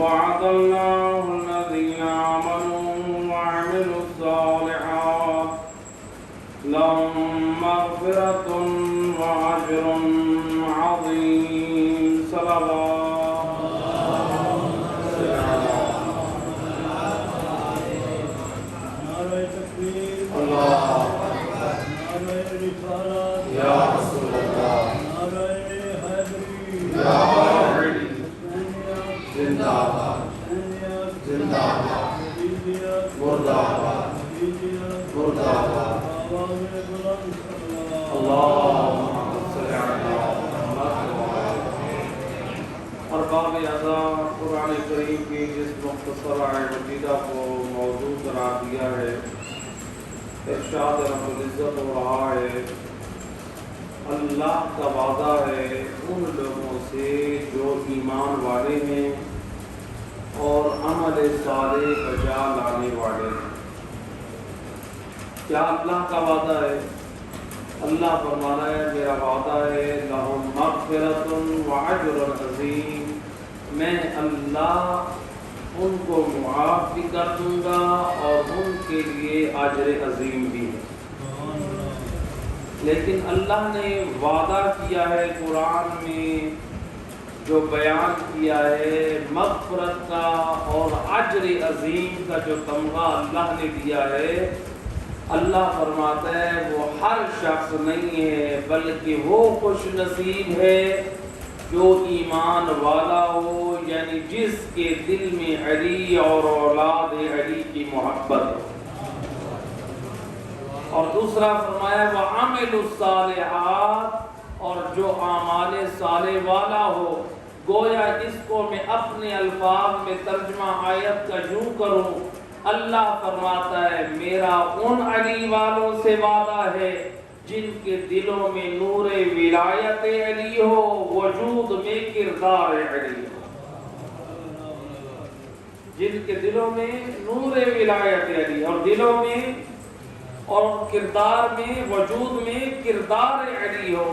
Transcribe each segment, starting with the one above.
وعد الله الذين آمنوا وعملوا الصالحات لهم مغفرة وأجر عظيم. صلوات اللہ یا رسول اللہ یا علی زندہ باد زندہ باد مردہ باد مردہ باد. اللہم صلی علی محمد. اور باب اعظم قرآن کریم کی جس مختصر آیت مجیدہ کو موضوع قرار دیا ہے، ارشاد رب العزت ہو رہا ہے اللہ کا وعدہ ہے ان لوگوں سے جو ایمان والے ہیں اور عمل صالح بجا لانے والے ہیں. کیا اللہ کا وعدہ ہے؟ اللہ فرمانا ہے میرا وعدہ ہے لہم مغفرۃ واجر عظیم، میں اللہ ان کو معاف بھی کر دوں گا اور ان کے لیے اجر عظیم بھی ہے. لیکن اللہ نے وعدہ کیا ہے قرآن میں جو بیان کیا ہے مغفرت کا اور اجر عظیم کا جو تمغہ اللہ نے دیا ہے، اللہ فرماتا ہے وہ ہر شخص نہیں ہے بلکہ وہ خوش نصیب ہے جو ایمان والا ہو، یعنی جس کے دل میں علی اور اولاد علی کی محبت ہو. اور دوسرا فرمایا وَعَمِلُوا الصَّالِحَاتِ، اور جو اعمال صالح والا ہو. گویا اس کو میں اپنے الفاظ میں ترجمہ آیت کا یوں کروں، اللہ فرماتا ہے میرا ان علی والوں سے وعدہ ہے جن کے دلوں میں نور ولایت علی ہو، وجود میں کردار علی ہو. جن کے دلوں میں نور ولایت علی اور دلوں میں اور کردار میں وجود میں کردار علی ہو،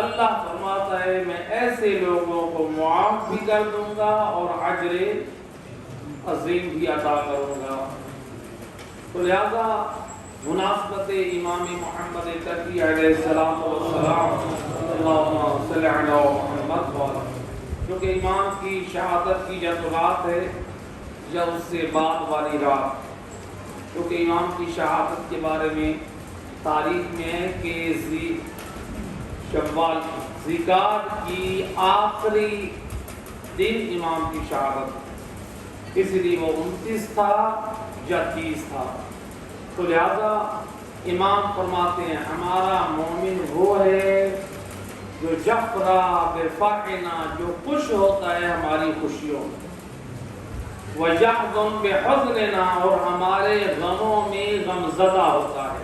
اللہ فرماتا ہے میں ایسے لوگوں کو معاف بھی کر دوں گا اور اجر عظیم بھی عطا کروں گا. تو لہذا مناسبت امام محمد تقی علیہ السلام اللہم صلی علی محمد، کیونکہ امام کی شہادت کی جب رات ہے یا اس سے بعد والی رات، کیونکہ امام کی شہادت کے بارے میں تاریخ میں ہے کہ شوال ذیقعدہ کی آخری دن امام کی شہادت، اس لیے وہ 29 تھا یا 30 تھا. تو لہذا امام فرماتے ہیں ہمارا مومن وہ ہے جو جفرا بفرحنا، جو خوش ہوتا ہے ہماری خوشیوں میں، وَيَحْزُنُ بِحُزْنِنَا، اور ہمارے غموں میں غمزدہ ہوتا ہے.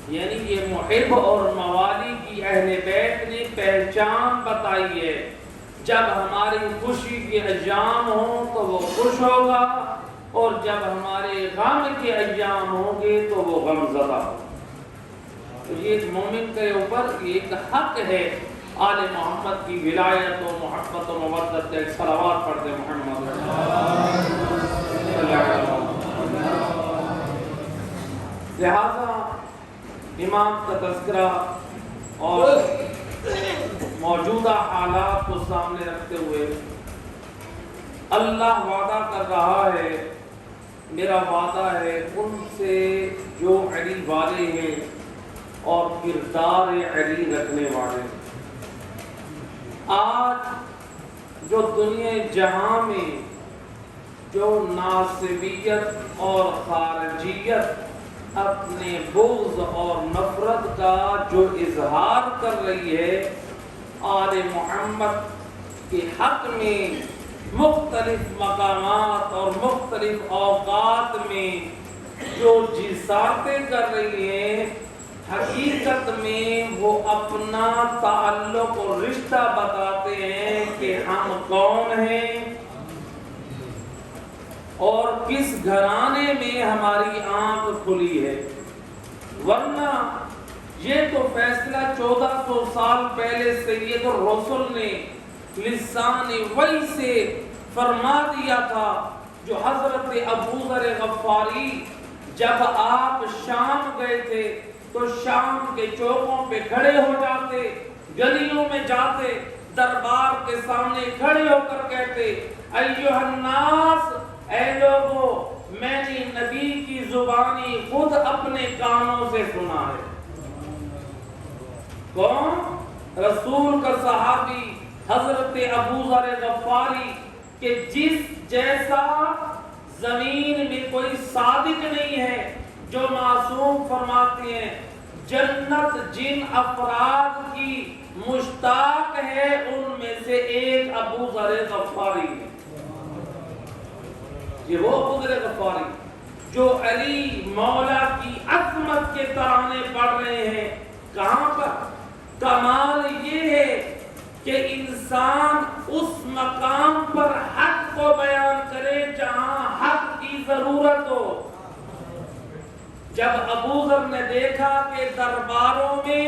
یعنی یہ محب اور موالی کی اہل بیت نے پہچان بتائی ہے، جب ہماری خوشی کے ایام ہوں تو وہ خوش ہوگا اور جب ہمارے غم کے ایام ہوں گے تو وہ غمزدہ ہوگا. تو یہ ایک مومن کے اوپر ایک حق ہے آل محمد کی ولایت و محبت و مودت کا. ایک صلوات پڑھتے محمد. لہذا امام کا تذکرہ اور موجودہ حالات کو سامنے رکھتے ہوئے اللہ وعدہ کر رہا ہے میرا وعدہ ہے ان سے جو علی والے ہیں اور کردار علی رکھنے والے ہیں. آج جو دنیا جہاں میں جو ناصبیت اور خارجیت اپنے بغض اور نفرت کا جو اظہار کر رہی ہے، آل محمد کے حق میں مختلف مقامات اور مختلف اوقات میں جو جسارتیں کر رہی ہیں، حقیقت میں وہ اپنا تعلق اور رشتہ بتاتے ہیں کہ ہم کون ہیں اور کس گھرانے میں ہماری آنکھ کھلی ہے. ورنہ یہ تو فیصلہ 1400 سال پہلے سید الرسل نے لسان وحی سے فرما دیا تھا جو حضرت ابو ذر غفاری جب آپ شام گئے تھے تو شام کے چوکوں پہ کھڑے ہو جاتے، گلیوں میں جاتے، دربار کے سامنے کھڑے ہو کر کہتے ایھا الناس، اے لوگو میں نے نبی کی زبانی خود اپنے کانوں سے سنا ہے۔ کون؟ رسول کا صحابی حضرت ابو ذر غفاری کہ جس جیسا زمین میں کوئی صادق نہیں ہے، جو معصوم فرماتے ہیں جنت جن افراد کی مشتاق ہے ان میں سے ایک ابو ذر غفاری ہے۔ یہ وہ ابو ذر غفاری جو علی مولا کی عظمت کے ترانے پڑھ رہے ہیں۔ کہاں پر؟ کمال یہ ہے کہ انسان اس مقام پر حق کو بیان کرے جہاں حق کی ضرورت ہو۔ جب ابو ذر نے دیکھا کہ درباروں میں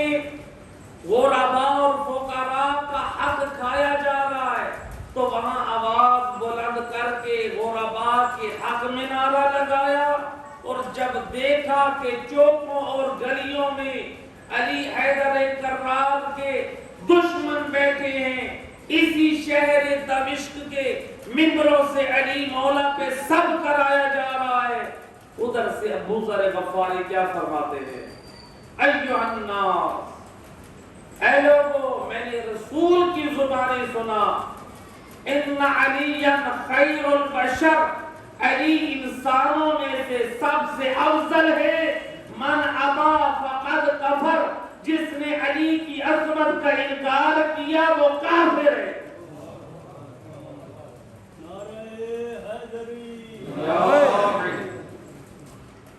غرباء اور فقراء کا حق کھایا جا رہا ہے تو وہاں آواز بلند کر کے غرباء کے حق میں نعرہ لگایا، اور جب دیکھا کہ چوکوں اور گلیوں میں علی حیدر کرار کے دشمن بیٹھے ہیں، اسی شہر دمشق کے ممبروں سے علی مولا پہ سب کرایا جا رہا ہے، ادھر سے ابو ذر غفاری کیا فرماتے ہیں؟ ایھا الناس، اے لوگو میں نے رسول کی زبانی سنا، ان علیٰ خیر البشر، علی انسانوں میں سے سب سے افضل ہے، من ابا فقد کفر، جس نے علی کی عظمت کا انکار کیا وہ کافر ہے۔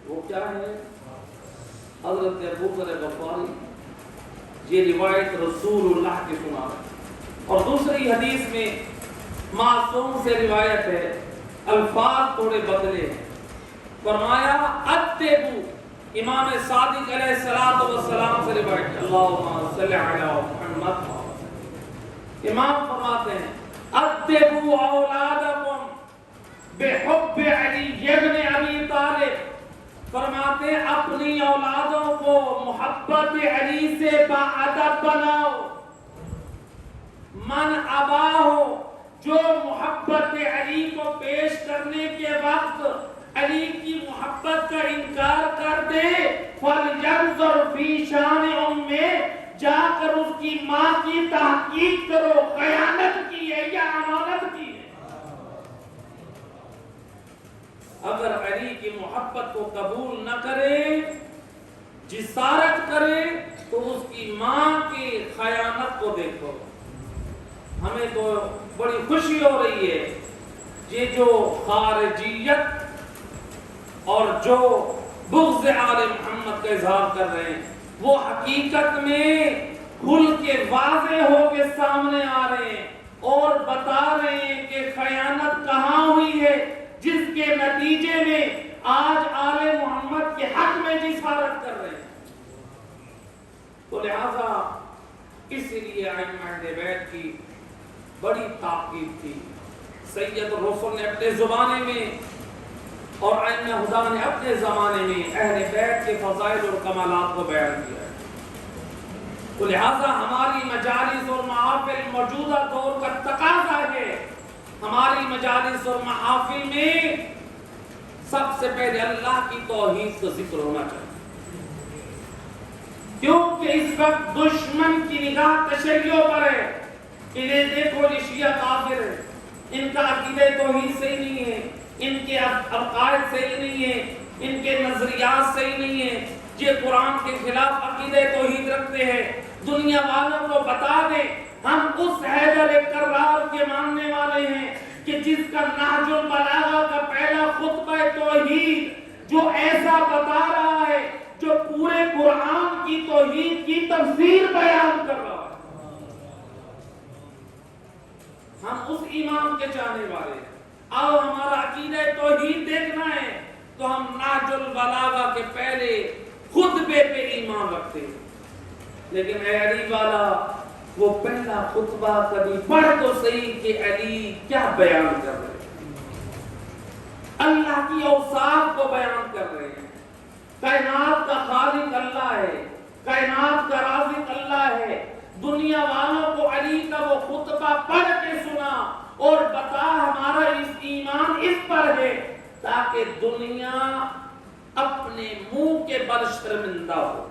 وہ کیا ہے؟ حضرت ابو ذر غفاری یہ روایت رسول اللہ کی سنا ہے، اور دوسری حدیث میں معصوم سے روایت ہے، الفاظ تھوڑے بدلے ہیں۔ فرمایا اتبو، امام صادق علیہ السلام سے روایت ہے، اللہم صلی علی محمد، امام فرماتے ہیں اتبو اولادکم بحب علی ابن ابی طالب، فرماتے ہیں اپنی اولادوں کو محبت علی سے باادب بناؤ، من ابا ہو، جو محبت علی کو پیش کرنے کے وقت علی کی محبت کا انکار کر دے، فَلْيَنْظُرْ فِي شَانِ أُمِّهِ، جا کر اس کی ماں کی تحقیق کرو، خیانت کی ہے یا امانت کی ہے۔ اگر علی کی محبت کو قبول نہ کرے، جسارت کرے، تو اس کی ماں کی خیانت کو دیکھو۔ ہمیں تو بڑی خوشی ہو رہی ہے، یہ جو خارجیت اور جو بغض آل محمد کا اظہار کر رہے ہیں وہ حقیقت میں کھل کے واضح ہو کے سامنے آ رہے ہیں اور بتا رہے ہیں کہ خیانت کہاں ہوئی ہے، جس کے نتیجے میں آج آل محمد کے حق میں جسارت کر رہے ہیں۔ تو لہذا اس لیے ائمہ اہل بیت کی بڑی تاکید تھی۔ سید الرسل نے اپنے زمانے میں اور ائمہ ہدیٰ نے اپنے زمانے میں اہل بیت کے فضائل اور کمالات کو بیان کیا ہے۔ تو لہذا ہماری مجالس اور محافل موجودہ دور کا تقاضا ہے، ہماری مجالس اور محافل میں سب سے پہلے اللہ کی توحید کا ذکر ہونا چاہیے، کیونکہ اس وقت دشمن کی نگاہ تشیع پر ہے کہ یہ دیکھو یہ شیعہ کافر ہے، ان کا عقیدہ توحید صحیح نہیں ہے، ان کے عقائد صحیح نہیں ہے، ان کے نظریات صحیح نہیں ہے، یہ قرآن کے خلاف عقیدہ توحید رکھتے ہیں۔ دنیا والوں کو بتا دیں ہم اس حیدر کرار کے ماننے والے ہیں کہ جس کا نہج البلاغہ کا پہلا خطبہ توحید جو ایسا بتا رہا ہے جو پورے قرآن کی توحید کی تفسیر بیان کر رہا ہے۔ ہم اس امام کے چاہنے والے ہیں، اور ہمارا عقیدہ توحید دیکھنا ہے تو ہم نہج البلاغہ کے پہلے خطبے پہ ایمان رکھتے ہیں۔ لیکن اے علی والا وہ پہلا خطبہ کبھی پڑھ تو صحیح کہ علی کیا بیان کر رہے ہیں، اللہ کی اوصاف کو بیان کر رہے ہیں۔ کائنات کا خالق اللہ ہے، کائنات کا رازق اللہ ہے۔ دنیا والوں کو علی کا وہ خطبہ پڑھ کے سنا اور بتا ہمارا اس ایمان اس پر ہے، تاکہ دنیا اپنے منہ کے بل شرمندہ ہو۔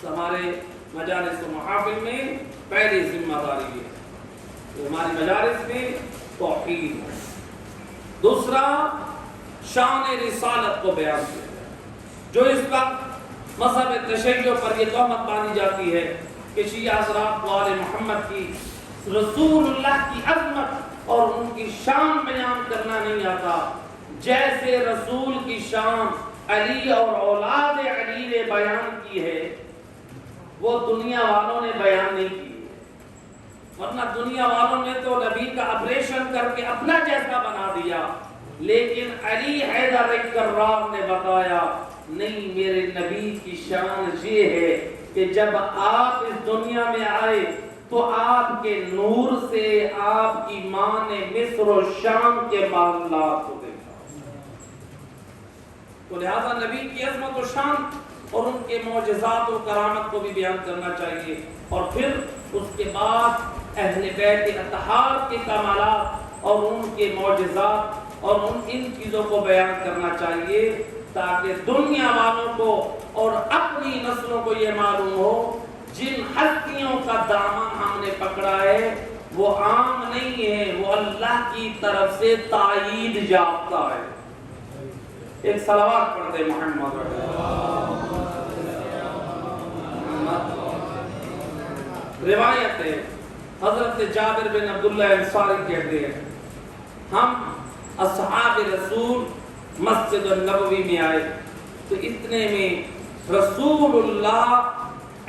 ہمارے مجالس و محافل میں پہلی ذمہ داری ہے کہ ہماری مجالس میں توحید ہے۔ دوسرا، شان رسالت کو بیان کیا جائے۔ جو اس وقت مذہب تشیع پر یہ تہمت باندھی جاتی ہے کہ شیعہ حضرات کو آل محمد کی، رسول اللہ کی عظمت اور ان کی شان بیان کرنا نہیں آتا، جیسے رسول کی شان علی اور اولاد علی نے بیان کی ہے، وہ دنیا والوں نے بیان نہیں کی۔ ورنہ دنیا والوں نے تو نبی کا آپریشن کر کے اپنا جیسا بنا دیا، لیکن علی حیدر کرار نے بتایا نہیں، میرے نبی کی شان یہ ہے کہ جب آپ اس دنیا میں آئے تو آپ کے نور سے آپ کی ماں نے مصر و شام کے معاملات کو دیکھا۔ تو لہذا نبی کی عظمت و شان اور ان کے معجزات و کرامت کو بھی بیان کرنا چاہیے، اور پھر اس کے بعد اہل بیت اطہار کے کمالات اور ان کے معجزات اور ان چیزوں کو بیان کرنا چاہیے، تاکہ دنیا والوں کو اور اپنی نسلوں کو یہ معلوم ہو جن ہستیوں کا دامن ہم نے پکڑا ہے وہ عام نہیں ہے، وہ اللہ کی طرف سے تائید یافتہ ہے۔ ایک صلوات پڑھتے محمد روایت ہے، حضرت جابر بن عبداللہ انصاری کہتے ہیں ہم اصحاب رسول مسجد النبوی میں آئے تو اتنے میں رسول اللہ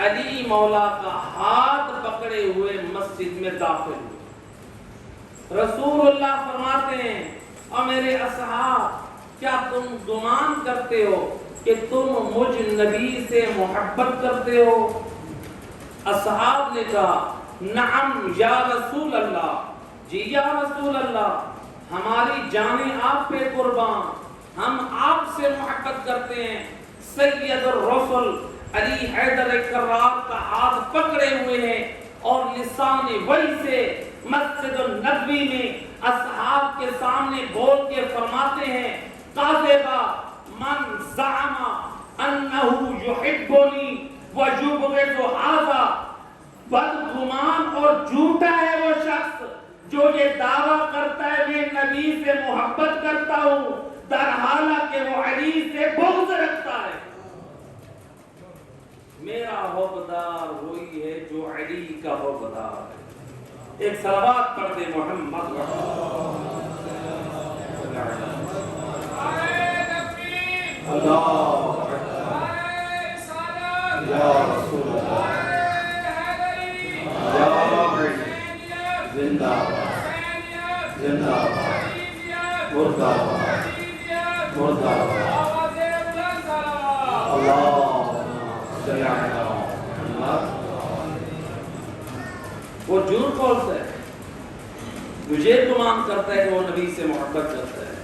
علی مولا کا ہاتھ پکڑے ہوئے مسجد میں داخل ہوئے۔ رسول اللہ فرماتے ہیں اور میرے اصحاب کیا تم گمان کرتے ہو کہ تم مجھ نبی سے محبت کرتے ہو؟ اصحاب نے کہا نعم یا رسول اللہ، جی یا رسول اللہ، ہماری جانیں آپ پہ قربان، ہم آپ سے محبت کرتے ہیں۔ سید الرسل علی حیدر کرار کا ہاتھ پکڑے ہوئے ہیں اور لسان وحی سے مسجد النبوی میں اصحاب کے سامنے بول کے فرماتے ہیں قاذبا من زعم انہ یحبنی ویبغض ھذا، بدگمان اور جھوٹا ہے وہ شخص جو یہ دعویٰ کرتا ہے میں نبی سے محبت کرتا ہوں در حالانکہ وہ علی سے بغض رکھتا ہے۔ میرا حبدار وہی ہے جو علی کا حبدار ہے۔ ایک صلوات پڑھ دے محمد اللہ یا رسول اللہ زندہ باد زندہ باد مردہ باد مردہ باد اللہ صلی اللہ وہ جھوٹ بولتا ہے، مجھے گمان کرتا ہے کہ وہ نبی سے محبت کرتا ہے،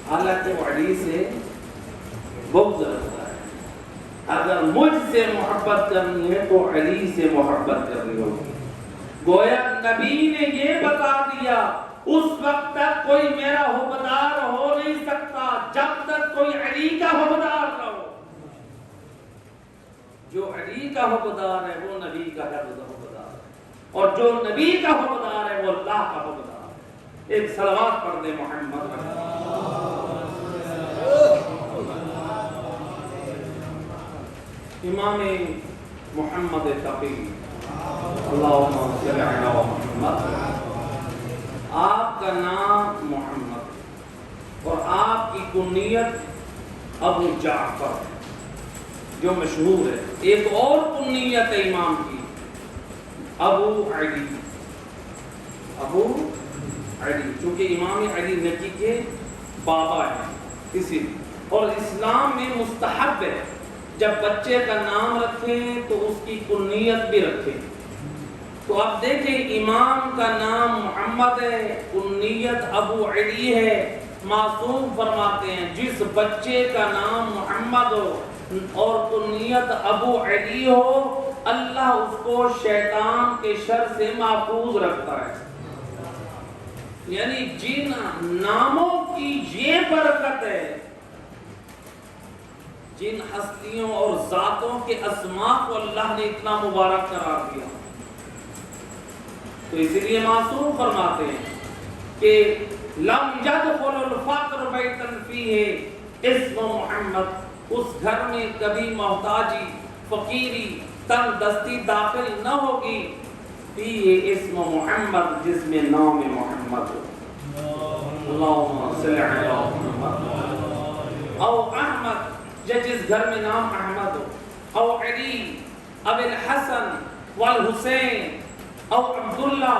حالانکہ وہ علی سے بغض رکھتا ہے۔ اگر مجھ سے محبت کرنی ہے تو علی سے محبت کرنی ہوگی۔ گویا نبی نے یہ بتا دیا اس وقت تک کوئی میرا حبدار ہو نہیں سکتا جب تک کوئی علی کا حبدار نہ ہو۔ جو علی کا حبدار ہے وہ نبی کا حبدار ہے، اور جو نبی کا حبدار ہے وہ اللہ کا حبدار ہے۔ ایک صلوات پڑھ دے محمد۔ امام محمد تقی اللہم صلی علی محمد، آپ کا نام محمد اور آپ کی کنیت ابو جعفر جو مشہور ہے۔ ایک اور کنیت ہے امام کی ابو علی، ابو علی، چونکہ امام علی نکی کے بابا ہیں اسی لیے۔ اور اسلام میں مستحب ہے جب بچے کا نام رکھیں تو اس کی کنیت بھی رکھیں۔ تو اب دیکھیں امام کا نام محمد ہے، کنیت ابو علی ہے، معصوم فرماتے ہیں جس بچے کا نام محمد ہو اور کنیت ابو علی ہو اللہ اس کو شیطان کے شر سے محفوظ رکھتا ہے۔ یعنی جن ناموں کی یہ برکت ہے، جن ہستیوں اور ذاتوں کے اسماء کو اللہ نے اتنا مبارک قرار دیا، تو اسی لیے معصوم فرماتے ہیں کہ لم يدخل الفقر بیتا فیہ اسم محمد، اس گھر میں کبھی محتاجی، فقیری، تنگ دستی داخل نہ ہوگی فیہ اسم محمد، جس میں نام محمد ہو۔ اللہم صلی علی محمد او احمد، یا جس گھر میں نام احمد ہو، او علی، اب الحسن والحسین، او عبداللہ،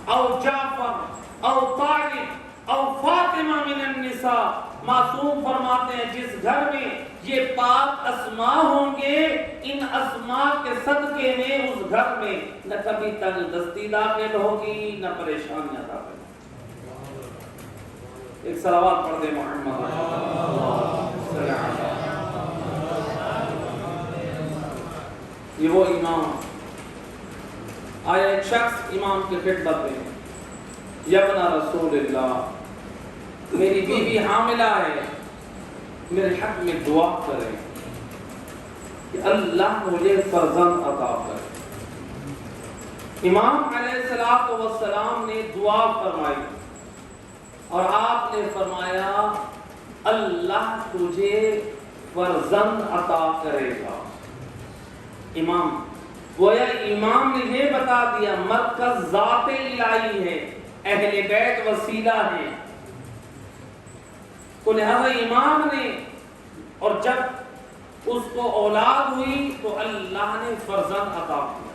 او جعفر، او طارق، او فاطمہ من النساء۔ معصوم فرماتے ہیں جس گھر میں یہ پاک اسماء ہوں گے، ان اسماء کے صدقے میں اس گھر میں نہ کبھی تنگ دستی داخل ہوگی نہ پریشانیاں داخل۔ ایک صلوات پڑھ دے محمد صلی اللہ علیہ وسلم۔ یہ وہ امام، آیا ایک شخص امام کی خدمت میں، یبنا رسول اللہ، میری بیوی حاملہ ہے، میرے حق میں دعا کریں کہ اللہ مجھے فرزند عطا کرے۔ امام علیہ السلام نے دعا فرمائی اور آپ نے فرمایا اللہ تجھے فرزند عطا کرے گا۔ امام گویا امام نے یہ بتا دیا مرکز ذات الہی ہے، اہل بیت وسیلہ ہیں، تو لہذا امام نے، اور جب اس کو اولاد ہوئی تو اللہ نے فرزند عطا کیا۔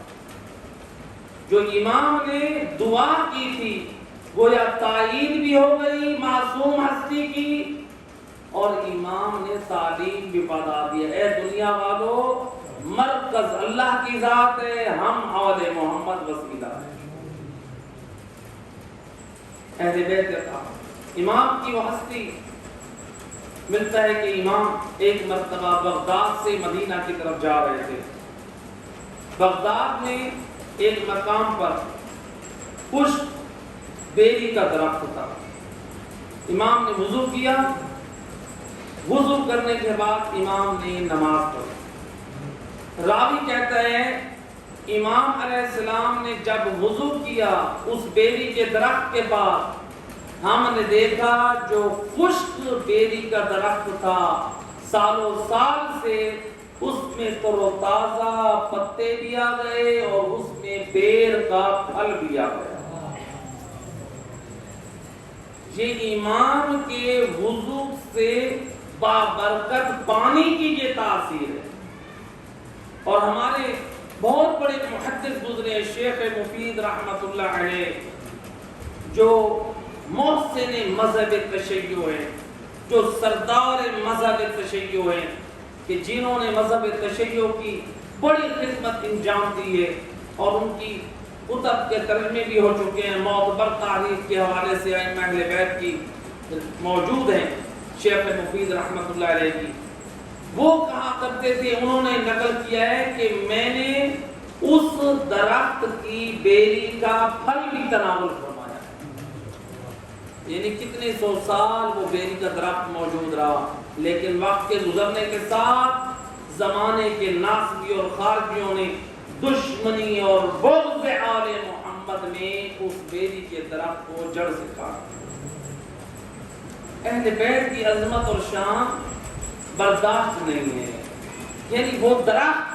جو امام نے دعا کی تھی گویا تائید بھی ہو گئی معصوم ہستی کی، اور امام نے تعلیم بھی بتا دیا، اے دنیا والو مرکز اللہ کی ذات ہے، ہم اولاد محمد وسیلہ ہے۔ اہل بیت کا امام کی وہ ہستی ملتا ہے کہ امام ایک مرتبہ بغداد سے مدینہ کی طرف جا رہے تھے۔ بغداد میں ایک مقام پر خشک بیری کا درخت تھا۔ امام نے وضو کیا، وضو کرنے کے بعد امام نے نماز پڑھی۔ راوی کہتا ہے امام علیہ السلام نے جب وضو کیا اس بیری کے درخت کے بعد ہم نے دیکھا جو خشک بیری کا درخت تھا سالوں سال سے اس میں تر و تازہ پتے بھی آ گئے اور اس میں بیر کا پھل بھی آ گیا۔ یہ امام کے وضو سے بابرکت پانی کی یہ تاثیر ہے۔ اور ہمارے بہت بڑے محدث گزرے شیخ مفید رحمت اللہ علیہ جو محسن مذہب تشیع ہیں، جو سردار مذہب تشیع ہیں، کہ جنہوں نے مذہب تشیع کی بڑی خدمت انجام دی ہے اور ان کی کتب کے ترجمے بھی ہو چکے ہیں، معتبر تاریخ کے حوالے سے ائمہ اہل بیت کی موجود ہیں، شیخ مفید رحمت اللہ علیہ کی۔ وہ کہا کرتے تھے، انہوں نے نقل کیا ہے کہ میں نے اس درخت کی بیری کا پھل بھی تناول فرمایا، یعنی کتنے سو سال وہ بیری کا درخت موجود رہا، لیکن وقت کے گزرنے کے ساتھ زمانے کے ناصبی اور خارجیوں نے دشمنی اور بغض آل محمد میں اس بیری کے درخت کو جڑ سے کاٹ دیا۔ اہل بیت کی عظمت اور شان برداشت نہیں ہے، یعنی وہ درخت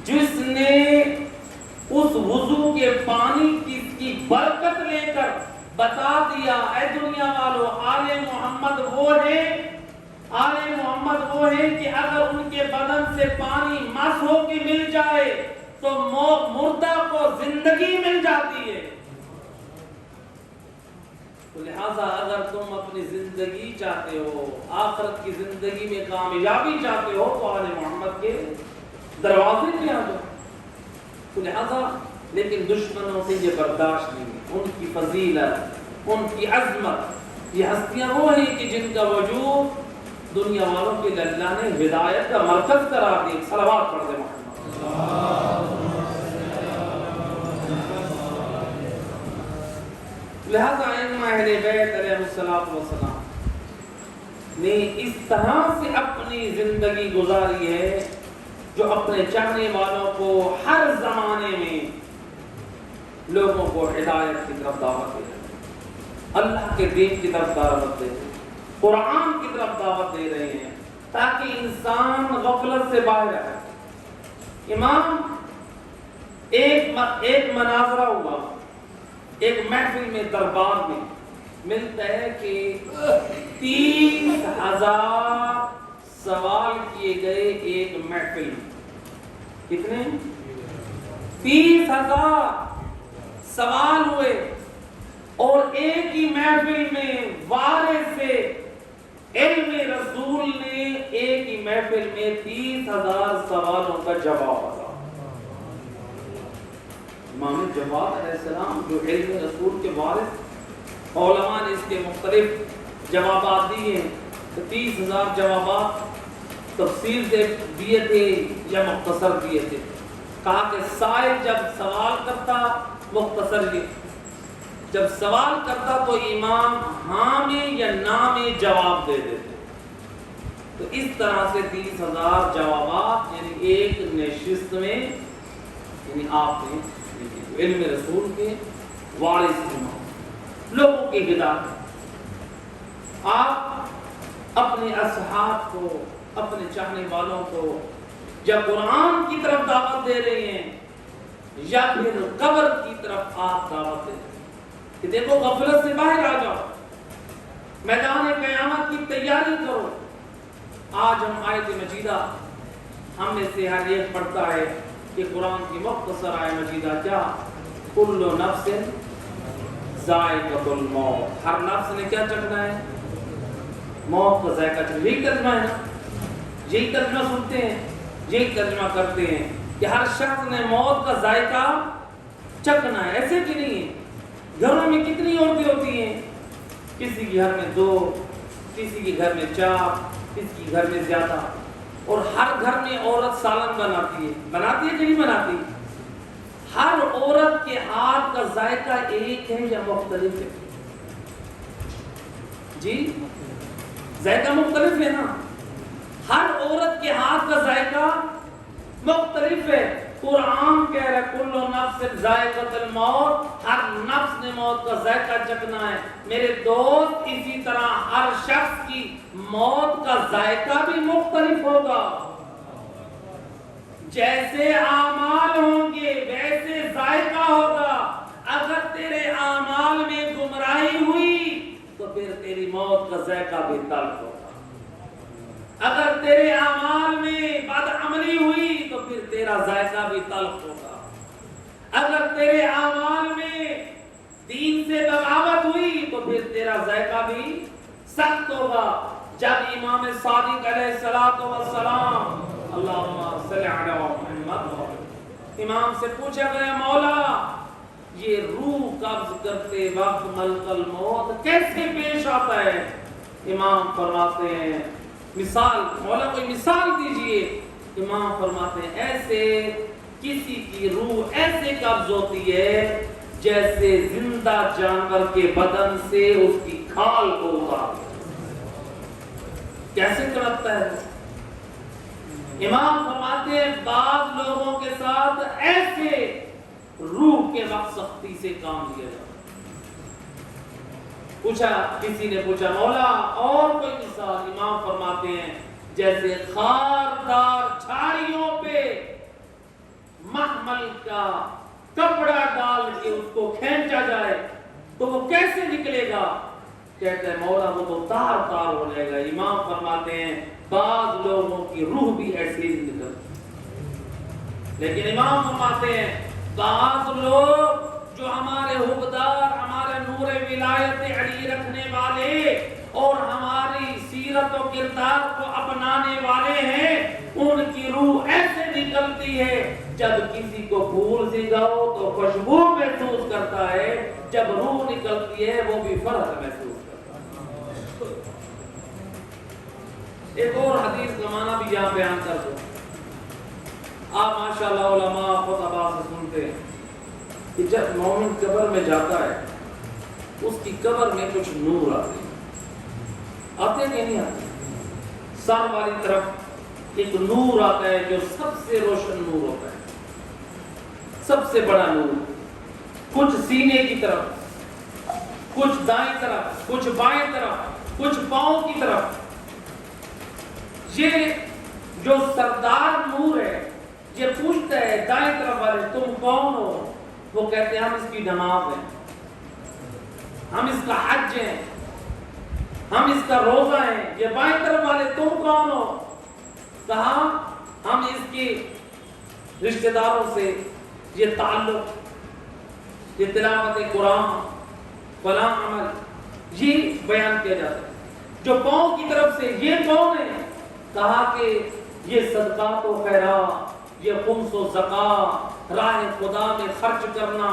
جس نے اس وضو کے پانی کی برکت لے کر بتا دیا اے دنیا والو آل محمد وہ ہے، آل محمد وہ ہے کہ اگر ان کے بدن سے پانی مس ہو کے مل جائے تو مردہ کو زندگی مل جاتی ہے۔ تو لہذا اگر تم اپنی زندگی چاہتے ہو، آخرت کی زندگی میں کامیابی چاہتے ہو تو آل محمد کے دروازے پہ آ جاؤ۔ تو لہذا لیکن دشمنوں سے یہ برداشت نہیں ہے. ان کی فضیلت، ان کی عظمت، یہ ہستیاں وہ ہیں کہ جن کا وجود دنیا والوں کے لیے اللہ نے ہدایت کا مرکز قرار دی. صلوات پڑھ دے محمد. لہذا ائمہ اہل بیت علیہ السلام نے اس طرح سے اپنی زندگی گزاری ہے جو اپنے چاہنے والوں کو ہر زمانے میں لوگوں کو ہدایت کی طرف دعوت دے رہے ہیں، اللہ کے دین کی طرف دعوت دے رہے ہیں، قرآن کی طرف دعوت دے رہے ہیں تاکہ انسان غفلت سے باہر آئے. امام ایک مناظرہ ہوا ایک محفل میں، دربار میں ملتا ہے کہ 30,000 سوال کیے گئے ایک محفل میں. کتنے؟ 30,000 سوال ہوئے اور ایک ہی محفل میں وارث سے علم رسول نے ایک ہی محفل میں 30,000 سوالوں کا جواب دیا. امام جواد علیہ السلام جو علم رسول کے وارث، علماء نے اس کے مختلف جوابات دیے ہیں. 30,000 جوابات تفصیل سے دیے تھے یا مختصر دیے تھے. کہا کہ سائل جب سوال کرتا مختصر یہ، جب سوال کرتا تو امام ہاں میں یا نا میں جواب دے دیتے. تو اس طرح سے 30,000 جوابات یعنی ایک نشست میں، یعنی آپ نے علم رسول کے وارث لوگوں کی ہدایت. آپ اپنے اصحاب کو، اپنے چاہنے والوں کو یا قرآن کی طرف دعوت دے رہے ہیں یا پھر قبر کی طرف آپ دعوت دے رہے ہیں کہ دیکھو غفلت سے باہر آ جاؤ، میدان قیامت کی تیاری کرو. آج ہم آیت مجیدہ ہم میں سے ہر ایک پڑھتا ہے کہ قرآن کی مختصر آیت مجیدہ کیا؟ کل نفس ذائقۃ الموت. ہر نفس نے کیا چکھنا ہے؟ موت کا ذائقہ چکھنا. یہی ترجمہ ہے نا، یہی ترجمہ سنتے ہیں، یہی ترجمہ کرتے ہیں کہ ہر شخص نے موت کا ذائقہ چکھنا ہے. ایسے کہ نہیں ہے. گھروں میں کتنی عورتیں ہوتی ہیں، کسی کے گھر میں 2، کسی کے گھر میں 4، کسی کے گھر میں زیادہ، اور ہر گھر میں عورت سالن بناتی ہے. بناتی ہے کہ نہیں بناتی؟ ہر عورت کے ہاتھ کا ذائقہ ایک ہے یا مختلف ہے؟ جی ذائقہ مختلف ہے نا. ہر عورت کے ہاتھ کا ذائقہ مختلف ہے. قرآن کہہ رہا ہے کل نفس ذائقۃ الموت، ہر نفس نے موت کا ذائقہ چکھنا ہے. میرے دوست اسی طرح ہر شخص کی موت کا ذائقہ بھی مختلف ہوگا. جیسے اعمال ہوں گے ویسے ذائقہ ہوگا. اگر تیرے اعمال میں گمراہی ہوئی تو پھر تیری موت کا ذائقہ بھی تلخ ہوگا. اگر تیرے اعمال میں بدعملی ہوئی تو پھر تیرا ذائقہ بھی تلخ ہوگا. اگر تیرے اعمال میں دین سے بغاوت ہوئی تو پھر تیرا ذائقہ بھی سخت ہوگا. جب امام صادق علیہ السلام اللہم صلی علی محمد، امام سے پوچھا گیا مولا یہ روح قبض کرتے وقت ملک الموت کیسے پیش آتا ہے؟ امام فرماتے ہیں مثال، مولا کوئی مثال دیجئے. امام فرماتے ہیں ایسے کسی کی روح ایسے قبض ہوتی ہے جیسے زندہ جانور کے بدن سے اس کی کھال کو اتار دیا. کیسے تڑپتا ہے؟ امام فرماتے ہیں بعض لوگوں کے ساتھ ایسے روح کے وقت سختی سے کام لیا جاتا. پوچھا، کسی نے پوچھا مولا اور کوئی مثال؟ امام فرماتے ہیں جیسے خاردار جھاڑیوں پہ محمل کا کپڑا ڈال کے اس کو کھینچا جائے تو وہ کیسے نکلے گا؟ کہتے ہیں مولا وہ تو تار تار ہو جائے گا. امام فرماتے ہیں بعض لوگوں کی روح بھی ایسے ہی نکلتی. لیکن امام فرماتے ہیں بعض لوگ جو ہمارے حقدار، ہمارے نور ولایت علی رکھنے والے اور ہماری سیرت و کردار کو اپنانے والے ہیں، ان کی روح ایسے نکلتی ہے جب کسی کو پھول سے جاؤ تو خوشبو محسوس کرتا ہے، جب روح نکلتی ہے وہ بھی فرق محسوس کرتا ہے۔ ایک اور حدیث زمانہ بھی یہاں بیان کر دو۔ آپ ماشاءاللہ علماء خطباء سے سنتے ہیں کہ جب مومن قبر میں جاتا ہے اس کی قبر میں کچھ نور آتے ہیں کہ نہیں آتے؟ سر والی طرف ایک نور آتا ہے جو سب سے روشن نور ہوتا ہے، سب سے بڑا نور، کچھ سینے کی طرف، کچھ دائیں طرف، کچھ بائیں طرف، کچھ پاؤں کی طرف۔ یہ جو سردار نور ہے یہ پوچھتا ہے دائیں طرف والے تم کون ہو؟ وہ کہتے ہیں ہم اس کی نماز ہیں، ہم اس کا حج ہیں، ہم اس کا روزہ ہیں۔ یہ بائیں طرف والے تم کون ہو؟ کہا ہم اس کے رشتہ داروں سے یہ تعلق، یہ تلاوت قرآن، فلاں عمل، یہ بیان کیا جاتا ہے۔ جو پاؤں کی طرف سے یہ کون ہے؟ کہا کہ یہ صدقات و خیرات، یہ خمس و زکات، راہ خدا میں خرچ کرنا،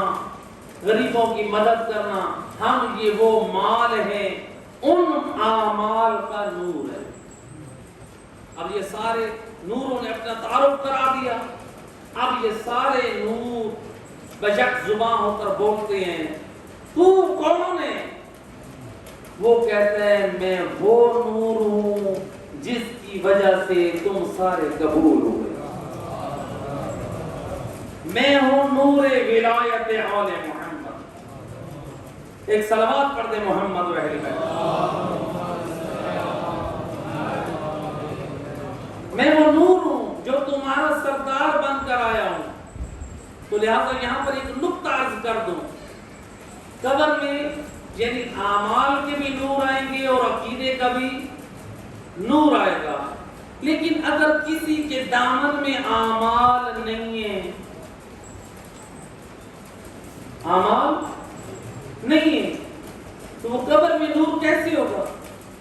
غریبوں کی مدد کرنا، ہم یہ وہ مال ہیں، ان اعمال کا نور ہے۔ اب یہ سارے نوروں نے اپنا تعارف کرا دیا، اب یہ سارے نور بجک زباں ہو کر بولتے ہیں تو کون ہے؟ وہ کہتا ہے میں وہ نور ہوں جس کی وجہ سے تم سارے قبول ہوئے، میں ہوں نور ولایت آل محمد۔ ایک صلوات پڑھ دے محمد و اہل بیت۔ میں وہ نور ہوں جو تمہارا سردار بن کر آیا ہوں۔ تو لہٰذا یہاں پر ایک نقطہ عرض کر دوں، قبر میں یعنی اعمال کے بھی نور آئیں گے اور عقیدے کا بھی نور آئے گا، لیکن اگر کسی کے دامن میں اعمال نہیں ہیں، اعمال نہیں ہے تو وہ قبر میں نور کیسے ہوگا؟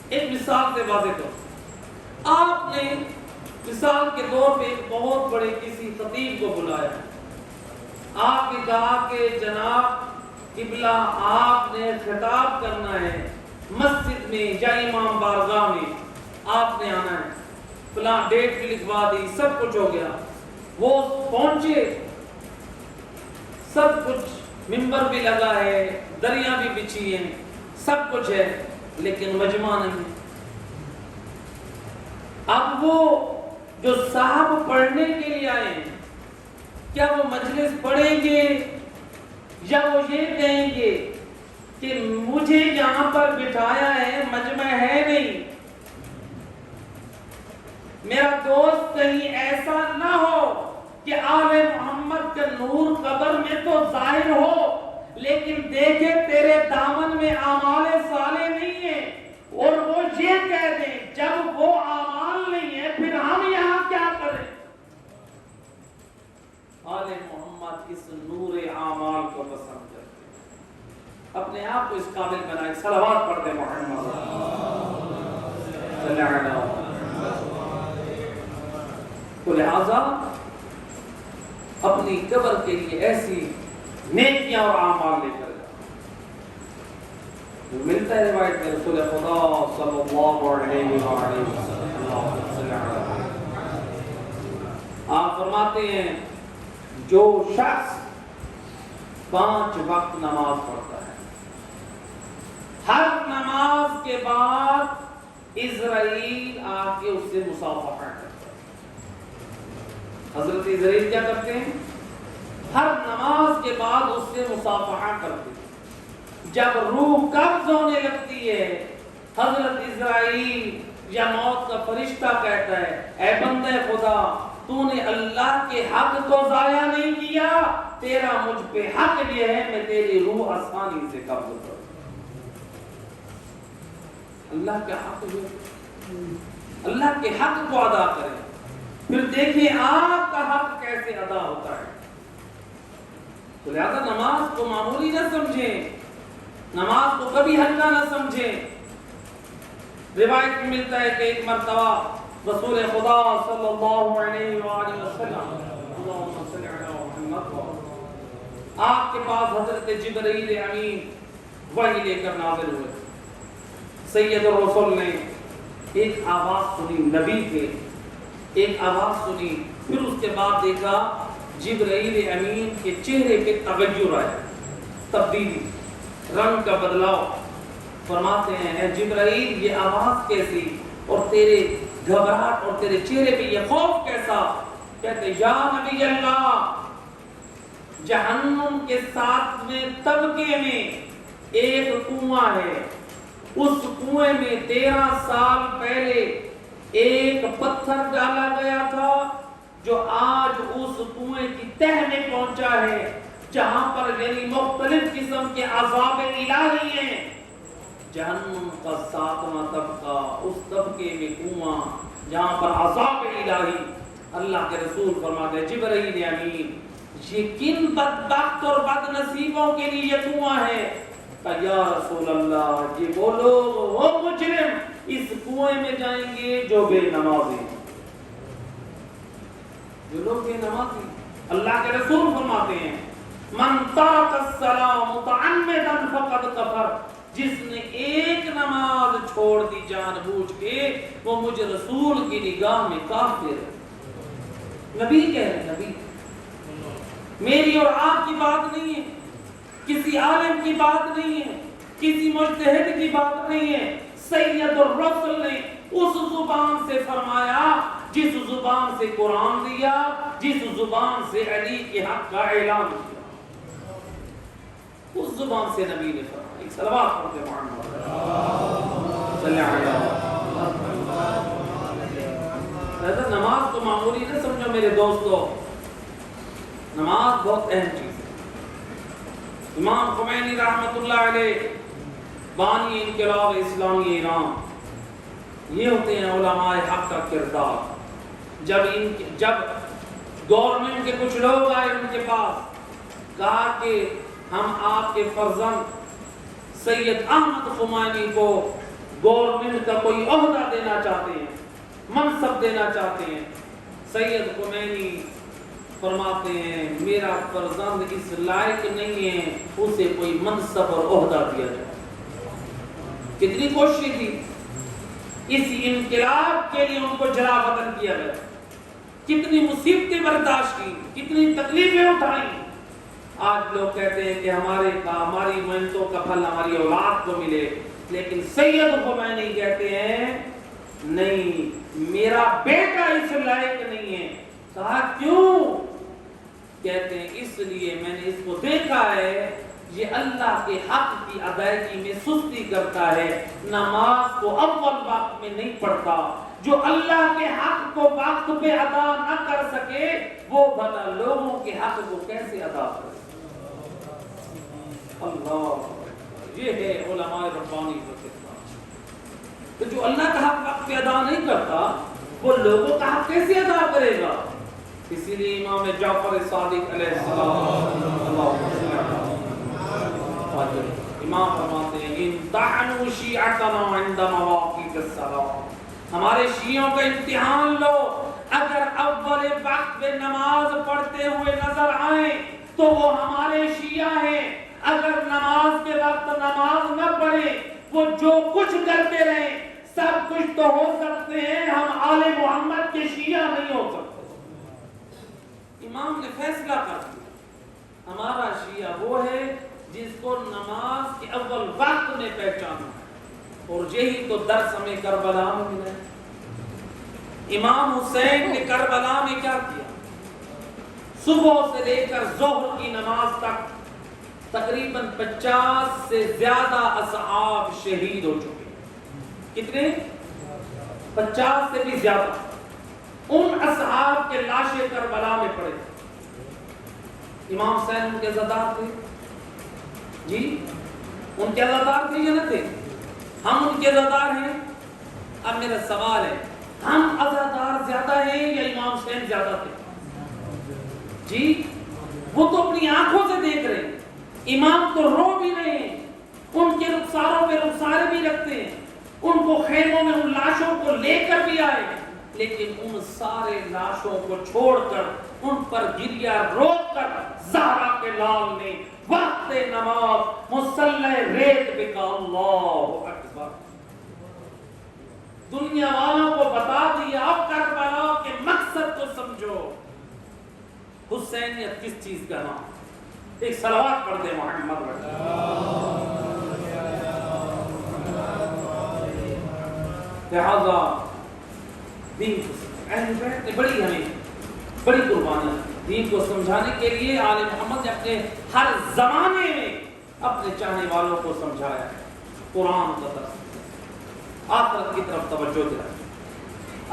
ایک مثال سے واضح کرو۔ آپ نے مثال کے طور پہ ایک بہت بڑے کسی خطیب کو بلایا، آپ نے کہا کہ جناب قبلہ آپ نے خطاب کرنا ہے مسجد میں یا امام بارگاہ میں، آپ نے آنا ہے، فلاں ڈیٹ بھی لکھوا دی، سب کچھ ہو گیا۔ وہ پہنچے، سب کچھ، منبر بھی لگا ہے، دریاں بھی بچھی ہیں، سب کچھ ہے، لیکن مجمع نہیں۔ اب وہ جو صاحب پڑھنے کے لیے آئے ہیں، کیا وہ مجلس پڑھیں گے یا وہ یہ کہیں گے کہ مجھے یہاں پر بٹھایا ہے، مجمع ہے نہیں؟ میرا دوست کہیں ایسا نہ ہو کہ آل محمد کا نور قبر میں تو ظاہر ہو لیکن دیکھے تیرے دامن میں اعمال صالح نہیں ہے، اور وہ یہ کہہ دیں جب وہ اعمال نہیں ہے پھر ہم یہاں کیا کریں؟ آل محمد اس نور اعمال کو پسند کرتے ہیں، اپنے آپ کو اس قابل بنائے۔ صلوات پڑھتے محمد صلی اللہ علیہ وسلم۔ تو لہذا اپنی قبر کے لیے ایسی نیکیاں اور اعمال لے کر جاؤ۔ ملتا ہے روایت میں رسول خدا صلی اللہ علیہ وسلم، آپ فرماتے ہیں جو شخص 5 وقت نماز پڑھتا ہے، ہر نماز کے بعد اسرائیل آ کے اس سے مصافحہ کرتا ہے۔ حضرت اسرائیل کیا کرتے ہیں؟ ہر نماز کے بعد اس سے مصافحہ کرتے ہیں۔ جب روح قبض ہونے لگتی ہے، حضرت اسرائیل یا موت کا فرشتہ کہتا ہے اے بندے خدا، تو نے اللہ کے حق کو ضائع نہیں کیا، تیرا مجھ پہ حق یہ ہے میں تیری روح آسانی سے قبض کروں۔ اللہ کے حق ہے، اللہ کے حق کو ادا کریں، پھر دیکھیں آپ کا حق کیسے ادا ہوتا ہے۔ تو لہذا نماز کو معمولی نہ سمجھیں، نماز کو کبھی ہلکا نہ سمجھیں۔ روایت میں ملتا ہے کہ ایک مرتبہ رسول خدا صلی اللہ علیہ وآلہ وسلم، اللہم صلی آپ کے پاس حضرت جبرائیل امین وحی لے کر نازل ہوئے. سید الرسول نے ایک آواز سنی نبی کے، ایک آواز سنی، پھر اس کے بعد دیکھا جبرائیل امین کے چہرے پہ تغیر آیا، تبدیلی، رنگ کا بدلاؤ. فرماتے ہیں اے جبرائیل یہ آواز کیسی اور تیرے گھبراہٹ اور تیرے چہرے پہ یہ خوف کیسا؟ کہتے یا نبی اللہ، جہنم کے ساتویں طبقے میں ایک کنواں ہے، اس کنویں میں 13 سال پہلے ایک پتھر ڈالا گیا تھا جو آج اس کنویں کی تہ میں پہنچا ہے، جہاں پر یعنی مختلف قسم کے عذاب الہی ہیں. جہنم کا 7واں طبقہ، اس طبقے میں کنواں جہاں پر عذاب الہی. اللہ کے رسول فرماتے ہیں جبرائیل امین یہ کن بدبخت اور بد نصیبوں کے لیے یہ کنواں ہے؟ یا رسول اللہ یہ وہ لوگ وہ مجرم اس کنویں میں جائیں گے جو بے نمازی، جو لوگ بے نمازی. اللہ کے رسول فرماتے ہیں من ترک الصلاۃ متعمدا فقد کفر، جس نے ایک نماز چھوڑ دی جان بوجھ کے وہ مجھ رسول کی نگاہ میں کافر ہے. نبی کہہ رہے ہیں، نبی، میری اور آپ کی بات نہیں ہے، کسی عالم کی بات نہیں ہے، کسی مجتہد کی بات نہیں ہے. سید الرسول نے اس زبان سے فرمایا جس زبان سے قرآن دیا، جس زبان سے علی کے حق کا اعلان کیا، اس زبان سے نبی نے فرمایا. ایک صلوات پڑھتے محمد صلی اللہ علیہ وسلم. نماز تو معمولی نہ سمجھو میرے دوستو، نماز بہت اہم چیز ہے. امام خمینی رحمت اللہ علیہ بانی انقلاب اسلامی ایران، یہ ہوتے ہیں علماء حق کا کردار. جب گورنمنٹ کے کچھ لوگ آئے ان کے پاس، کہا کہ ہم آپ کے فرزند سید احمد خمینی کو گورنمنٹ کا کوئی عہدہ دینا چاہتے ہیں، منصب دینا چاہتے ہیں. سید خمینی فرماتے ہیں میرا فرزند اس لائق نہیں ہے اسے کوئی منصب اور عہدہ دیا جائے. کتنی کوشش کی اس انقلاب کے لیے، ان کو جلا وطن کیا گیا، کتنی مصیبتیں برداشت کی، کتنی تکلیفیں اٹھائیں. آج لوگ کہتے ہیں کہ ہماری محنتوں کا پھل ہماری اولاد کو ملے، لیکن سید خمینی کہتے ہیں نہیں، میرا بیٹا اس لائق نہیں ہے. کہا کیوں؟ کہتے ہیں اس لیے میں نے اس کو دیکھا ہے یہ اللہ کے حق کی ادائیگی میں سستی کرتا ہے، نماز کو اول وقت میں نہیں پڑھتا. جو اللہ کے حق کو وقت پہ ادا نہ کر سکے وہ بھلا لوگوں کے حق کو کیسے ادا کرے؟ اللہ، یہ ہے علماء ربانی کا کردار. تو جو اللہ کا حق وقت پہ ادا نہیں کرتا وہ لوگوں کا حق کیسے ادا کرے گا؟ اسی لیے امام جعفر صادق علیہ السلام امام فرماتے ہیں امتحنوا شیعتنا عند مواقیت الصلاۃ، ہمارے شیعوں کا امتحان لو، اگر اول وقت میں نماز پڑھتے ہوئے نظر آئیں تو وہ ہمارے شیعہ ہیں، اگر نماز کے وقت نماز نہ پڑھیں وہ جو کچھ کرتے رہیں سب کچھ تو ہو سکتے ہیں، ہم آل محمد کے شیعہ نہیں ہو سکتے. امام نے فیصلہ کر دیا ہمارا شیعہ وہ ہے جس کو نماز کے اول وقت میں پہچانا ہے، اور یہی تو درس ہمیں کربلا میں ملا. امام حسین نے کربلا میں کیا کیا؟ صبح سے لے کر ظہر کی نماز تک تقریباً 50 سے زیادہ اصحاب شہید ہو چکے. کتنے؟ 50 سے بھی زیادہ. ان اصحاب کے لاشیں کربلا میں پڑے. امام حسین ان کے عزادار تھے جی، ان کے عزادار تھے یا نہ تھے؟ ہم ان کے عزادار ہیں. اب میرا سوال ہے ہم عزادار زیادہ ہیں یا امام حسین زیادہ تھے؟ جی وہ تو اپنی آنکھوں سے دیکھ رہے ہیں، امام تو رو بھی رہے ہیں، ان کے رخساروں میں رخسارے بھی رکھتے ہیں، ان کو خیموں میں ان لاشوں کو لے کر بھی آئے، لیکن ان سارے لاشوں کو چھوڑ کر ان پر گریہ روک کر زہرا کے لال نے وقت نماز مصلی ریت پہ کہا اللہ اکبر. دنیا والوں کو بتا دیا اب کربلا کے مقصد کو سمجھو. حسینیت کس چیز کا نام؟ ایک صلوات پڑھ دے محمد لہذا دین کو اہل بیت نے بڑی قربانیاں دین کو سمجھانے کے لیے آل محمد نے اپنے ہر زمانے میں اپنے چاہنے والوں کو سمجھایا. قرآن کا درس، آخرت کی طرف توجہ دلائی،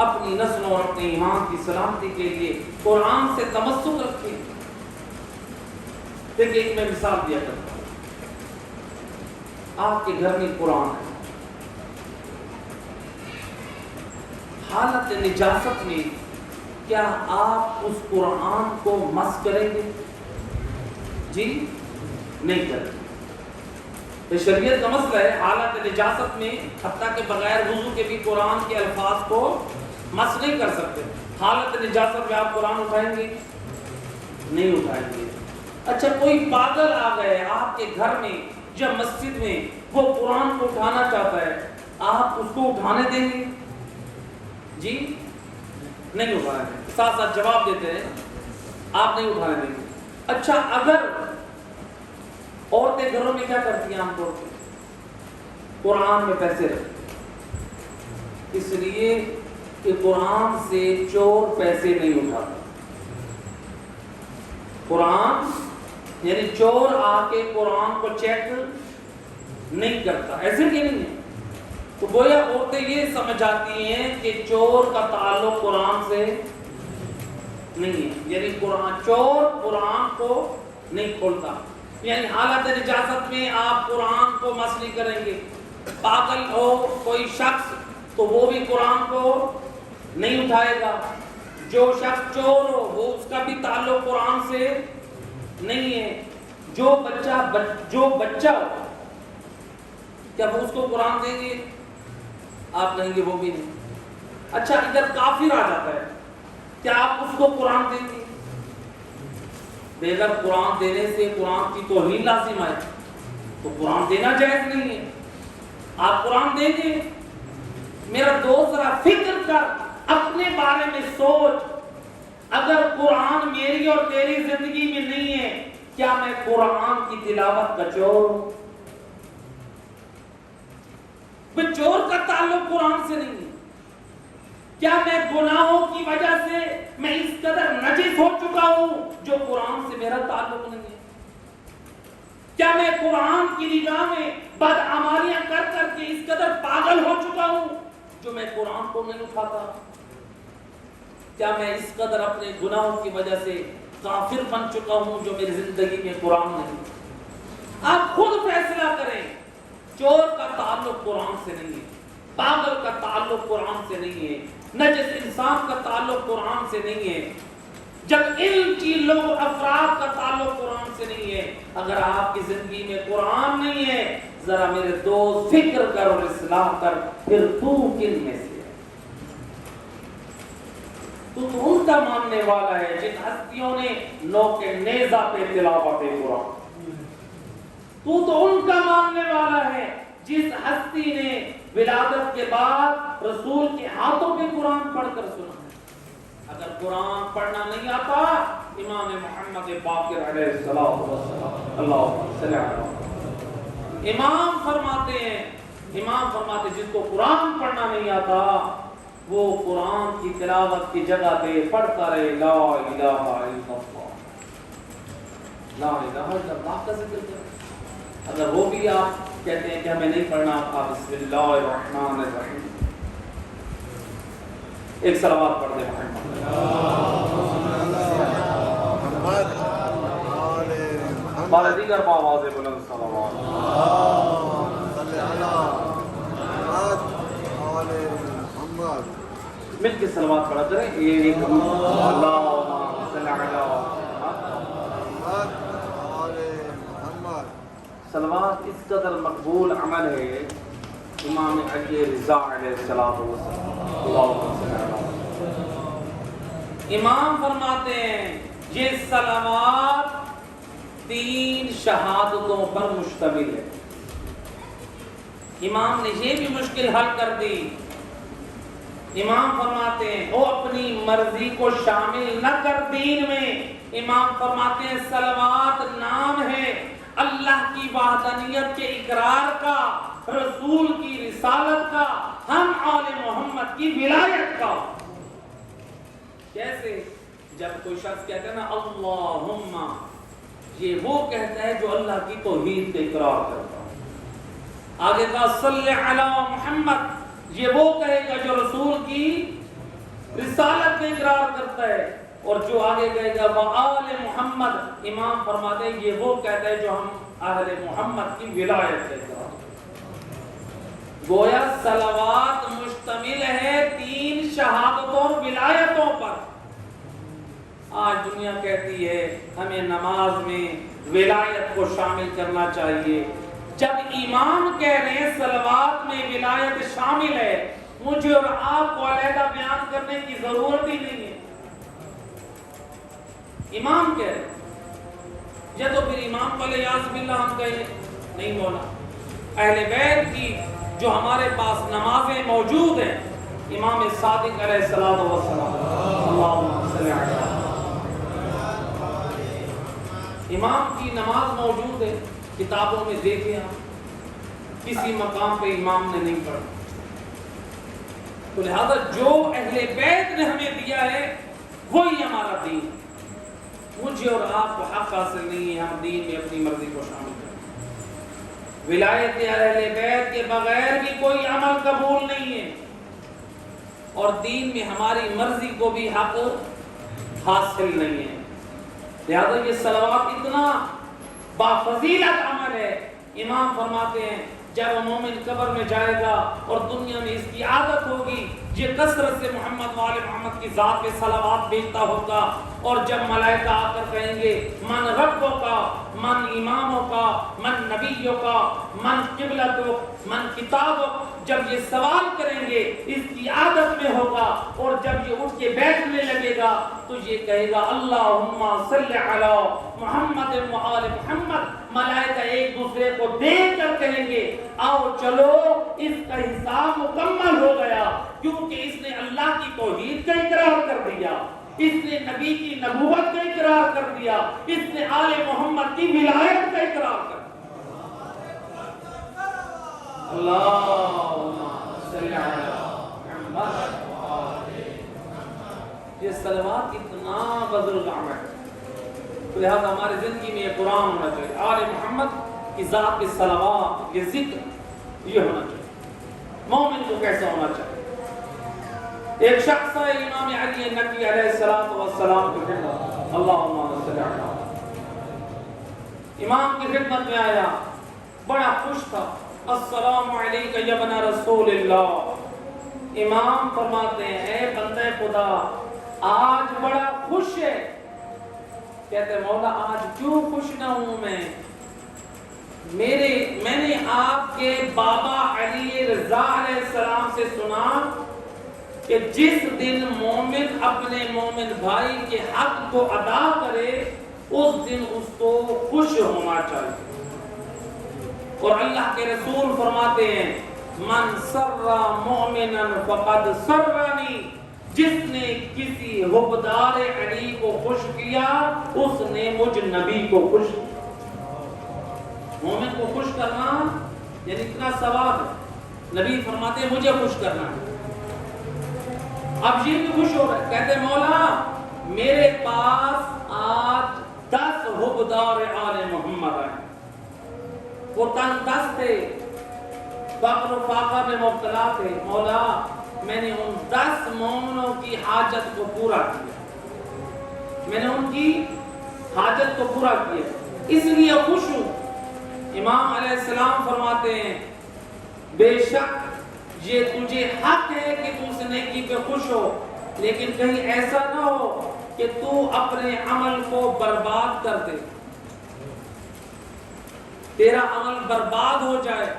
اپنی نسلوں اور اپنے ایمان کی سلامتی کے لیے قرآن سے تمسک رکھیں. دیکھیں ایک میں مثال دیا کرتا ہوں. آپ کے گھر میں قرآن ہے، حالت نجاست میں کیا آپ اس قرآن کو مس کریں گے؟ جی نہیں کریں گے. یہ شریعت کا مسئلہ ہے. حالت نجاست میں حتیٰ کہ بغیر وضو کے بھی قرآن کے الفاظ کو مس نہیں کر سکتے. حالت نجاست میں آپ قرآن اٹھائیں گے؟ نہیں اٹھائیں گے. اچھا کوئی پاگل آ گئے آپ کے گھر میں یا مسجد میں، وہ قرآن کو اٹھانا چاہتا ہے، آپ اس کو اٹھانے دیں گے؟ جی نہیں اٹھانے دیں گے. ساتھ ساتھ جواب دیتے ہیں آپ نہیں اٹھانے دیں گے. اچھا اگر عورتیں گھروں میں کیا کرتی ہیں عام طور پہ؟ قرآن میں پیسے رکھتی، اس لیے کہ قرآن سے چور پیسے نہیں اٹھاتا. قرآن یعنی چور آ کے قرآن کو چیک نہیں کرتا. ایسے کہ نہیں ہے. تو گویا عورتیں یہ سمجھ آتی ہیں کہ چور کا تعلق قرآن سے نہیں ہے، یعنی چور قرآن کو نہیں کھولتا. یعنی حالت نجاست میں آپ قرآن کو مس نہیں کریں گے. پاگل ہو کوئی شخص تو وہ بھی قرآن کو نہیں اٹھائے گا. جو شخص چور ہو وہ اس کا بھی تعلق قرآن سے نہیں ہے. جو بچہ ہو کیا وہ اس کو قرآن دیں گے؟ آپ کہیں گے وہ بھی نہیں. اچھا ادھر کافر آ جاتا ہے، کیا آپ اس کو قرآن دیں گے؟ بغیر قرآن دینے سے قرآن کی توہین لازم آئے تو قرآن دینا جائز نہیں ہے. آپ قرآن دیں گے؟ میرا دوست ذرا فکر کر، اپنے بارے میں سوچ. اگر قرآن میری اور تیری زندگی میں نہیں ہے، کیا میں قرآن کی تلاوت کا چور ہوں؟ چور کا تعلق قرآن سے نہیں ہے. کیا میں گناہوں کی وجہ سے میں اس قدر نجس ہو چکا ہوں جو قرآن سے میرا تعلق نہیں ہے؟ کیا میں قرآن کی نگاہ میں بدعمالیاں کر کر کے اس قدر پاگل ہو چکا ہوں جو میں قرآن کو نہیں اٹھاتا؟ کیا میں اس قدر اپنے گناہوں کی وجہ سے کافر بن چکا ہوں جو میری زندگی میں قرآن نہیں؟ آپ خود فیصلہ کریں. چور کا تعلق قرآن سے نہیں ہے، پاگل کا تعلق قرآن سے نہیں ہے، نجس انسان کا تعلق قرآن سے نہیں ہے. جب علم کی لوگ افراد کا تعلق قرآن سے نہیں ہے. اگر آپ کی زندگی میں قرآن نہیں ہے، ذرا میرے دوست فکر کر اور اصلاح کر، پھر تو کن میں سے ہے؟ تو ان کا ماننے والا ہے جن ہستیوں نے نوک نیزہ پہ تلاوت قرآن. تو ان کا ماننے والا ہے جس ہستی نے ولادت کے بعد رسول کے ہاتھوں پہ قرآن پڑھ کر سنا ہے. اگر قرآن پڑھنا نہیں آتا، امام محمد باقر علیہ السلام اللہ صلی اللہ امام فرماتے جس کو قرآن پڑھنا نہیں آتا وہ قرآن کی تلاوت کی جگہ پہ پڑھتا رہے لا الہ الا اللہ، لا الہ الا اللہ کا ذکر کرے. اگر وہ بھی آپ کہتے ہیں کہ ہمیں نہیں پڑھنا، آپ بسم اللہ الرحمن الرحیم ایک صلوات پڑھ دیں محمد. بارے دیگر باواز بلند صلوات. مل کے صلوات پڑھا کریں. ایک اللہم صلی علی صلوات اس قدر مقبول عمل ہے. امام علی رضا علیہ السلام امام فرماتے ہیں یہ صلوات 3 شہادتوں پر مشتمل ہے۔ امام نے یہ بھی مشکل حل کر دی۔ امام فرماتے ہیں وہ اپنی مرضی کو شامل نہ کر دین میں، امام فرماتے ہیں صلوات نام ہے اللہ کی وحدانیت کے اقرار کا، رسول کی رسالت کا، ہم آل محمد کی ولایت کا۔ کیسے؟ جب کوئی شخص کہتا ہے نا اللہم، یہ وہ کہتا ہے جو اللہ کی توحید کا اقرار کرتا ہے۔ آگے کہا صلی علی محمد، یہ وہ کہے گا جو رسول کی رسالت کا اقرار کرتا ہے، اور جو آگے کہے گا وآل محمد، امام فرماتے ہیں یہ وہ کہتا ہے جو ہم اہل محمد کی ولایت کا اقرار کرتا ہے۔ گویا صلوات مشتمل ہے 3 شہادتوں اور ولایتوں پر۔ آج دنیا کہتی ہے ہمیں نماز میں ولایت کو شامل کرنا چاہیے، جب امام کہہ رہے ہیں صلوات میں ولایت شامل ہے، مجھے اور آپ کو علیحدہ بیان کرنے کی ضرورت ہی نہیں ہے۔ امام کہہ رہے ہیں، یا تو پھر امام کو الیاذ باللہ ہم کہیں نہیں مولا، اہل بیت کی جو ہمارے پاس نمازیں موجود ہیں، امام صادق علیہ الصلوۃ والسلام، اللہم صلی علی امام کی نماز موجود ہے، کتابوں میں دیکھیں آپ، کسی مقام پہ امام نے نہیں پڑھا۔ تو لہذا جو اہل بیت نے ہمیں دیا ہے وہی ہمارا دین ہے۔ مجھے اور آپ کو حق حاصل نہیں ہے ہم دین میں اپنی مرضی کو شامل کریں۔ ولایت اہل بیت کے بغیر بھی کوئی عمل قبول نہیں ہے، اور دین میں ہماری مرضی کو بھی حق حاصل نہیں ہے۔ لہذا یہ صلوات اتنا بافضیلت عمل ہے۔ امام فرماتے ہیں جب مومن قبر میں جائے گا اور دنیا میں اس کی عادت ہوگی، یہ کثرت سے محمد وآل محمد کی ذات پہ صلوات بھیجتا ہوگا، اور جب ملائکہ آ کر کہیں گے من ربوں کا، من اماموں کا، من نبیوں کا، من قبلتوں، من کتابوں، جب یہ سوال کریں گے اس کی عادت میں ہوگا، اور جب یہ اٹھ کے بیٹھنے لگے گا تو یہ کہے گا اللہم صلی علی محمد وآل محمد۔ ملائکہ ایک دوسرے کو دیکھ کر کہیں گے آؤ چلو اس کا حساب مکمل ہو گیا، کیونکہ اس نے اللہ کی توحید کا اقرار کر دیا، اس نے نبی کی نبوت کا اقرار کر دیا، اس نے آل محمد کی ولایت کا اقرار کر دیا۔ اللہم صلی علی محمد۔ یہ صلوات اتنا بزرگ عمل ہے، لہذا ہماری زندگی میں یہ قرآن ہونا چاہیے، آل محمد کی ذات کے صلوات، یہ ذکر، یہ ہونا چاہیے۔ مومن کو کیسا ہونا چاہیے؟ ایک شخص ہے امام علی نقی علیہ السلام کی خدمت، اللہم صلی علی امام کی خدمت میں آیا، بڑا خوش تھا، السلام علیکہ یا ابن رسول اللہ۔ امام فرماتے ہیں اے بندے خدا آج بڑا خوش ہے۔ کہتے ہیں مولا آج کیوں خوش نہ ہوں میں نے آپ کے بابا علی رضا علیہ السلام سے سنا کہ جس دن مومن اپنے مومن بھائی کے حق کو ادا کرے اس دن اس کو خوش ہونا چاہیے، اور اللہ کے رسول فرماتے ہیں من سر مومنا فقد سرنی، جس نے کسی حبدار علی کو خوش کیا اس نے مجھ نبی کو خوش کیا۔ مومن کو خوش کرنا یعنی اتنا ثواب ہے، نبی فرماتے ہیں مجھے خوش کرنا ہے۔ اب یہ بھی خوش ہو رہا ہے، کہتے ہیں مولا میرے پاس آج 10 حبدار آل محمد آئے، وہ تنگ دست تھے، فقر و فاقہ میں مبتلا تھے، مولا میں نے ان 10 مومنوں کی حاجت کو پورا کیا، میں نے ان کی حاجت کو پورا کیا، اس لیے خوش ہوں۔ امام علیہ السلام فرماتے ہیں بے شک یہ تجھے حق ہے کہ تو اس نیکی پہ خوش ہو، لیکن کہیں ایسا نہ ہو کہ تو اپنے عمل کو برباد کر دے، تیرا عمل برباد ہو جائے۔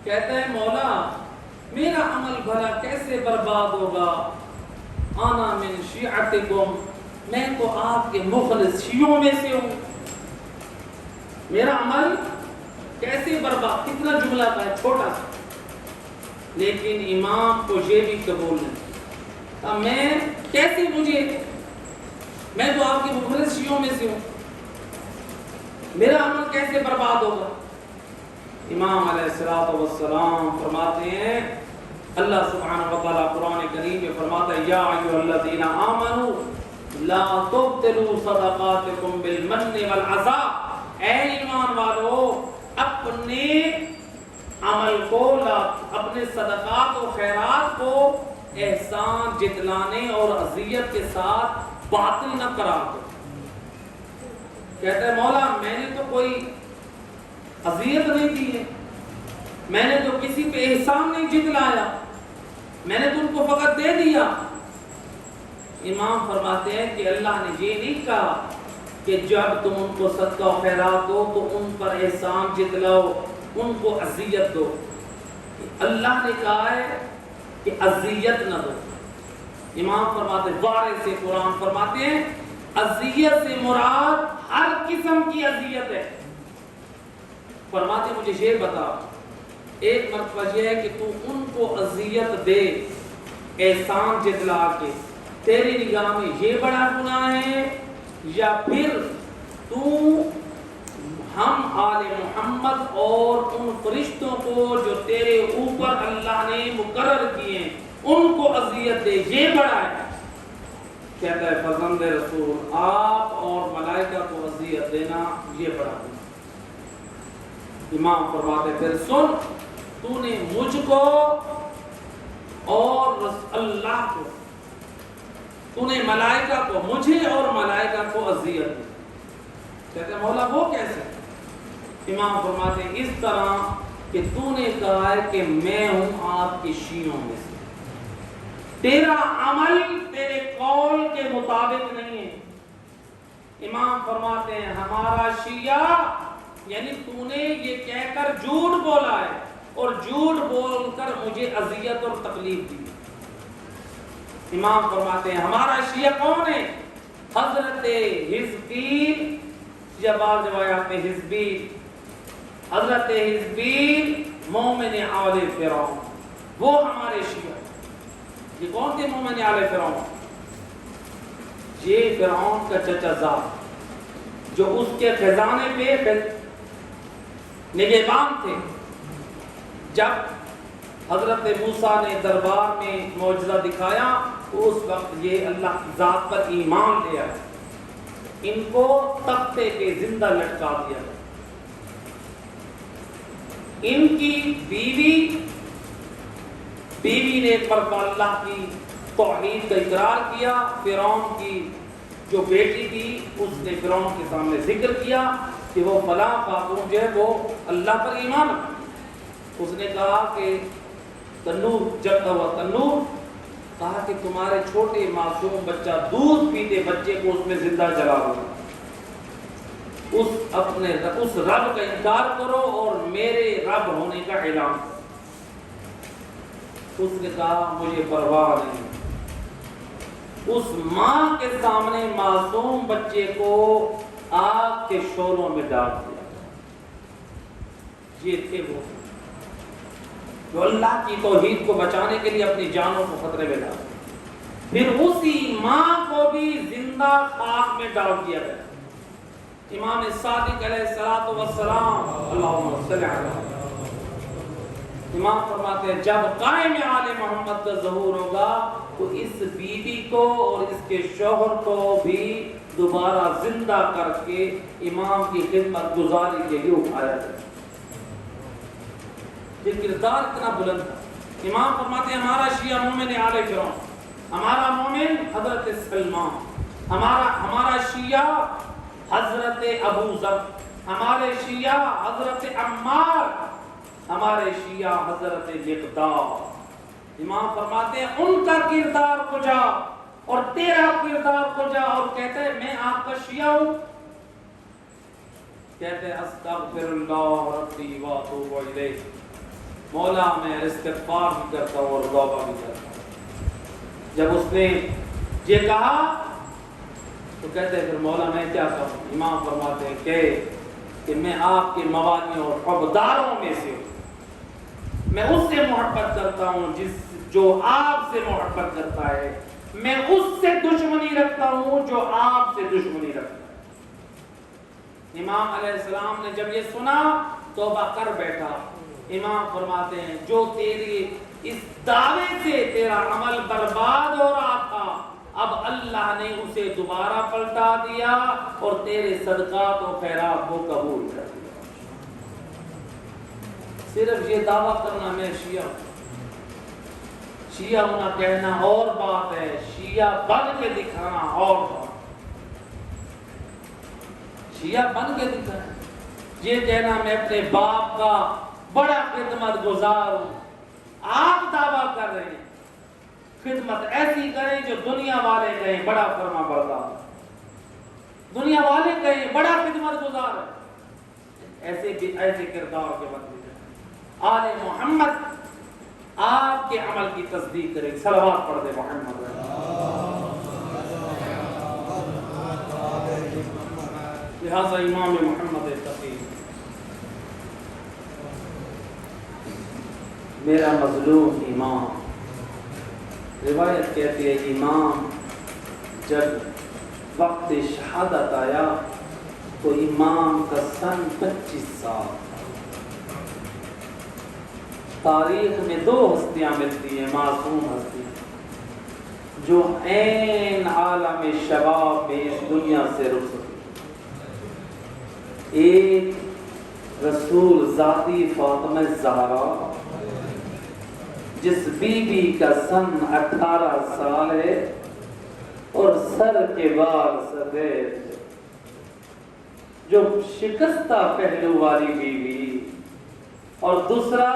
کہتا ہے مولا میرا عمل بھلا کیسے برباد ہوگا، انا من شیعتکم میں تو آپ کے مخلص شیعوں میں سے ہوں، میرا عمل کیسے برباد، کتنا جملہ کا ہے چھوٹا سا، لیکن امام کو یہ بھی قبول نہیں، اب میں کیسے، میں تو آپ کے مخلص شیعوں میں سے ہوں، میرا عمل کیسے برباد ہوگا؟ امام علیہ السلام فرماتے ہیں، اللہ سبحانہ وتعالی قرآن کریم میں فرماتا ہے یا ایھا الذین آمنوا لا تبطلوا صدقاتکم بالمن والعذا، اے ایمان والو اپنے عمل کو، اپنے صدقات و خیرات کو احسان جتلانے اور اذیت کے ساتھ باطل نہ قرار دو۔ کہتا ہے مولا میں نے تو کوئی اذیت نہیں دی ہے، میں نے تو کسی پہ احسان نہیں جتلایا، میں نے تو ان کو فقط دے دیا۔ امام فرماتے ہیں کہ اللہ نے یہ نہیں کہا کہ جب تم ان کو صدقہ و خیرات دو تو ان پر احسان جتلاؤ، ان کو اذیت دو، اللہ نے کہا ہے کہ اذیت نہ دو۔ امام فرماتے ہیں، وارث سے قرآن فرماتے ہیں اذیت سے مراد ہر قسم کی اذیت ہے۔ فرماتے مجھے یہ بتا، ایک مرتبہ یہ ہے کہ تو ان کو اذیت دے احسان جتلا کے، تیری نگاہ میں یہ بڑا گناہ ہے، یا پھر تو ہم آل محمد اور ان فرشتوں کو جو تیرے اوپر اللہ نے مقرر کیے ہیں ان کو اذیت دے، یہ بڑا ہے؟ کہتا ہے فرزند رسول آپ اور ملائکہ کو اذیت دینا یہ بڑا ہے۔ امام فرماتے پھر سن، تو نے مجھ کو اور اللہ کو، تو نے ملائکہ کو، مجھے اور ملائکہ کو اذیت دی۔ کہتے ہیں مولا وہ کیسے؟ امام فرماتے ہیں اس طرح کہ تو نے کہا ہے کہ میں ہوں آپ کے شیعوں میں سے، تیرا عمل تیرے قول کے مطابق نہیں ہے۔ امام فرماتے ہیں ہمارا شیعہ، یعنی تو نے یہ کہہ کر جھوٹ بولا ہے اور جھوٹ بول کر مجھے اذیت اور تکلیف دی۔ امام فرماتے ہیں ہمارا شیعہ کون ہے؟ حضرت حزبیل، یا بعض روایات میں حزبیل، حضرت حزبیل مومن آل فرعون، وہ ہمارے شیعہ۔ یہ کون تھے مومن آل فرعون؟ یہ فرعون کا چچا زاد جو اس کے خزانے پہ نگہبان تھے۔ جب حضرت موسیٰ نے دربار میں معجزہ دکھایا تو اس وقت یہ اللہ کی ذات پر ایمان لے آئے، ان کو تختے پہ زندہ لٹکا دیا۔ ان کی بیوی نے پر اللہ کی توحید کا اقرار کیا، فرعون کی جو بیٹی تھی اس نے فرعون کے سامنے ذکر کیا کہ وہ فلاں خاتون جو ہے وہ اللہ پر ایمان رکھتی۔ اس نے کہا کہ تنور جلتا ہوا تنور، کہا کہ تمہارے چھوٹے معصوم بچہ دودھ پیتے بچے کو اس میں زندہ جلا دو، اس رب کا انکار کرو اور میرے رب ہونے کا اعلان کرو۔ اس نے کہا مجھے پرواہ نہیں۔ اس ماں کے سامنے معصوم بچے کو آگ کے شعلوں میں ڈال دیا۔ یہ تھے وہ جو اللہ کی توحید کو بچانے کے لیے اپنی جانوں کو خطرے میں ڈالے۔ پھر اسی ماں کو بھی زندہ خاک میں ڈال دیا گیا۔ امام صادق علیہ السلام، اللہم صلی علیہ، امام فرماتے ہیں جب قائم آل محمد کا ظہور ہوگا تو اس بیوی کو اور اس کے شوہر کو بھی دوبارہ زندہ کر کے امام کی خدمت گزاری کے لیے اٹھایا جائے۔ یہ کردار اتنا بلند تھا۔ امام فرماتے ہیں ہمارا شیعہ مومن آل فرعون، ہمارا مومن حضرت سلمان، ہمارا شیعہ حضرت ابو ذر، ہمارے شیعہ حضرت عمار، ہمارے شیعہ حضرت مقداد۔ امام فرماتے ہیں ان کا کردار کجا اور تیرا کردار کجا؟ اور کہتے ہیں میں آپ کا شیعہ ہوں، کہتے ہیں استغفر اللہ ربی واتوب الیہ، مولا میں استغفار بھی کرتا ہوں اور توبہ بھی کرتا ہوں۔ جب اس نے یہ کہا تو کہتے ہیں پھر مولا میں کیا کروں؟ امام فرماتے ہیں کہ میں آپ کے موالیوں اور حبداروں میں سے ہوں، میں اس سے محبت کرتا ہوں جو آپ سے محبت کرتا ہے، میں اس سے دشمنی رکھتا ہوں جو آپ سے دشمنی رکھتا ہے۔ امام علیہ السلام نے جب یہ سنا توبہ کر بیٹھا۔ امام فرماتے ہیں جو تیری اس دعوے سے تیرا عمل برباد ہو رہا تھا، اب اللہ نے اسے دوبارہ پلٹا دیا اور تیرے صدقات و خیرات کو قبول کر دیا۔ صرف یہ دعویٰ کرنا میں شیعہ ہوں، شیعہ ہونا کہنا اور بات ہے، شیعہ بن کے دکھانا اور بات۔ شیعہ بن کے دکھانا، یہ کہنا میں اپنے باپ کا بڑا خدمت گزار ہوں۔ آپ دعویٰ کر رہے ہیں خدمت ایسی کریں جو دنیا والے کہیں بڑا فرما بردار، دنیا والے کہیں بڑا خدمت گزار ہے، ایسے کردار کے بدلے آل محمد آپ کے عمل کی تصدیق کرے۔ صلوات پڑھ دے محمد۔ لہذا امام محمد تقی میرا مظلوم امام، روایت کہتی ہے امام جب وقت شہادت آیا تو امام کا سن 25 سال۔ تاریخ میں دو ہستیاں ملتی ہیں، معصوم ہستیاں جو عین عالم شباب میں اس دنیا سے رخصت ہوئی۔ ایک رسول ذاتی فاطمہ زہرا جس بی بی کا سن 18 سال ہے اور سر کے بال سفید، جو شکستہ پہلو والی بیوی، اور دوسرا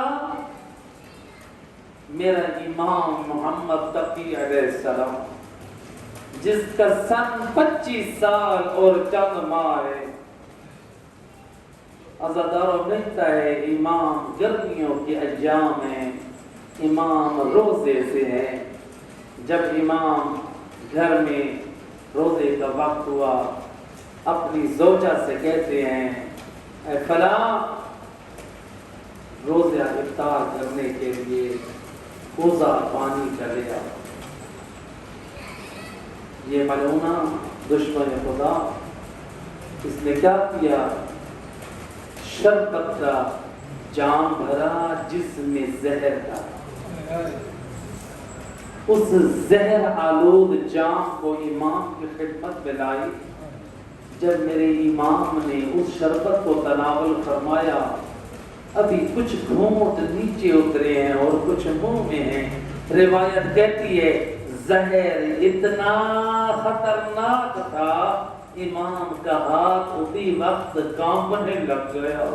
میرا امام محمد تقی علیہ السلام جس کا سن 25 سال اور چند ماہ ہے۔ عزاداروں ملتا ہے امام گرمیوں کے ایام ہیں، امام روزے سے ہیں۔ جب امام گھر میں روزے کا وقت ہوا اپنی زوجہ سے کہتے ہیں اے فلاں روزہ افطار کرنے کے لیے کوزہ پانی کا لے آؤ۔ یہ ملعونہ دشمن خدا اس نے کیا کیا؟ شربت کا جام بھرا جس میں زہر تھا، اس زہر آلود جام کو امام کی خدمت میں لائی۔ جب میرے امام نے اس شربت کو تناول فرمایا، ابھی کچھ گھونٹ نیچے اترے ہیں اور کچھ منہ میں ہیں۔ روایت کہتی ہے زہر اتنا خطرناک تھا امام کا ہاتھ اسی وقت کانپنے لگ گیا،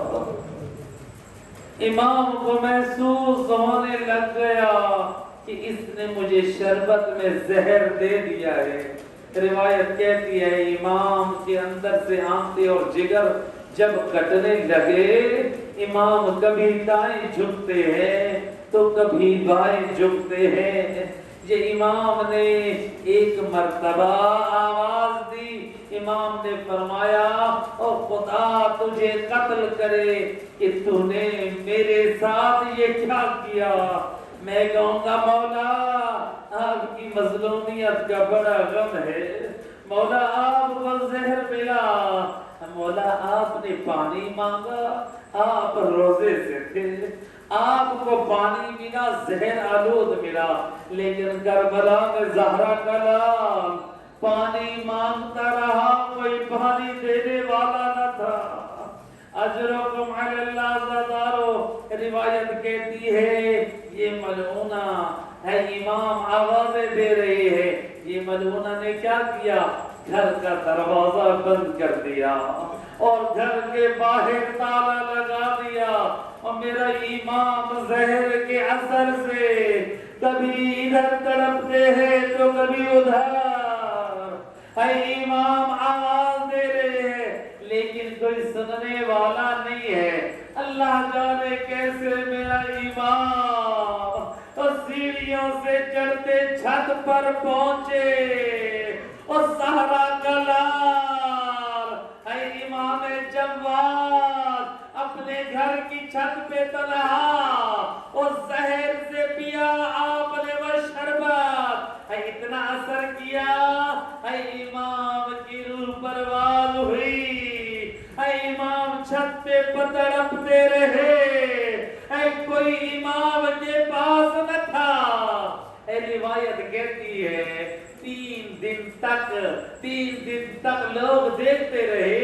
امام کو محسوس ہونے لگ گیا کہ اس نے مجھے شربت میں زہر دے دیا ہے۔ روایت کہتی ہے امام کے اندر سے آنتے اور جگر جب کٹنے لگے، امام کبھی دائیں جھکتے ہیں تو کبھی بائیں جھکتے ہیں۔ یہ امام نے ایک مرتبہ آواز دی، امام نے فرمایا او خدا تجھے قتل کرے کہ تو نے میرے ساتھ یہ کیا کیا۔ میں کہوں گا مولا آپ کی مظلومیت کا بڑا غم ہے، مولا آپ کو زہر ملا، مولا آپ نے پانی مانگا، آپ روزے سے تھے، آپ کو پانی ملا، زہر آلود ملا، لیکن کربلا میں زہرا کا لال پانی مانگتا رہا، کوئی پانی دینے والا نہ تھا۔ اجرکم علی اللہ زدارو، روایت کہتی ہے یہ ملعونہ ہے، امام آوازیں دے رہی ہے، یہ ملعونہ نے کیا کیا؟ گھر کا دروازہ بند کر دیا اور گھر کے باہر تالا لگا دیا، اور میرا امام زہر کے اثر سے کبھی ادھر تڑپتے ہیں تو کبھی ادھر، اے امام آواز دے رہے ہیں لیکن کوئی سننے والا نہیں ہے۔ اللہ جانے کیسے میرا امام اور سیڑھیوں سے چڑھتے چھت پر پہنچے اور زہرا کا لال، اے امام جواد اپنے گھر کی چھت پہ تنہا، اور زہر سے پیا آپ نے وہ شربت، اے اتنا اثر کیا، اے امام کی روح پرواز ہوئی، اے امام چھت پہ تڑپتے رہے، اے کوئی امام کے پاس نہ تھا۔ اے روایت کہتی ہے 3 دن تک لوگ دیکھتے رہے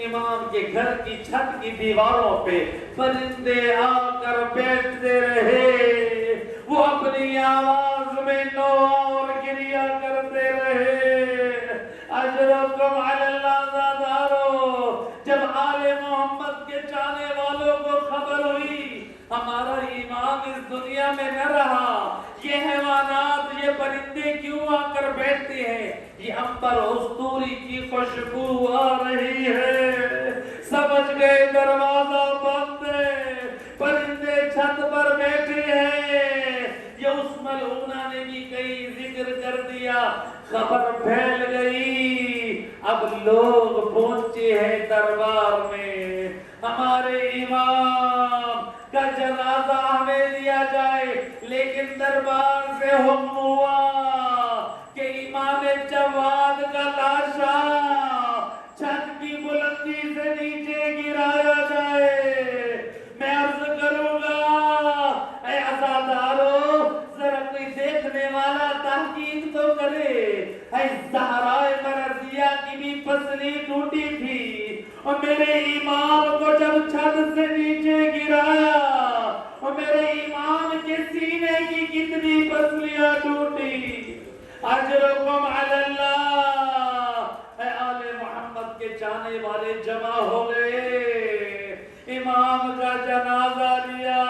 امام کے گھر کی چھت کی دیواروں پہ پرندے آ کر بیٹھتے رہے، وہ اپنی آواز میں نوحہ اور گریہ کرتے رہے۔ اجرکم علی اللہ زادارو، جب آل محمد کے چاہنے والوں کو خبر ہوئی ہمارا امام اس دنیا میں نہ رہا، یہ حیوانات، یہ پرندے کیوں آ کر بیٹھتے ہیں، یہ عنبر استوری کی خوشبو آ رہی ہے، سمجھ گئے دروازہ بند ہے، پرندے چھت پر بیٹھے ہیں۔ یہ اس ملعونہ نے بھی کئی ذکر کر دیا، خبر پھیل گئی، اب لوگ پہنچے ہیں دربار میں، ہمارے امام کا جنازہ ہمیں دیا جائے، لیکن دربار سے حکم ہوا کہ امام جواد کا لاشا چھت کی بلندی سے نیچے گرایا جائے۔ میں عرض کروں گا اے عزادارو، ذرا کوئی دیکھنے والا تحقیق تو کرے، اے زہرائے مرضیہ کی بھی پسلی ٹوٹی تھی، اور میرے امام کو جب چھت سے نیچے گرایا اور میرے امام کے سینے کی کتنی پسلیاں ٹوٹی۔ اجرکم علی اللہ، اے آل محمد کے چاہنے والے جمع ہو گئے، امام کا جنازہ لیا،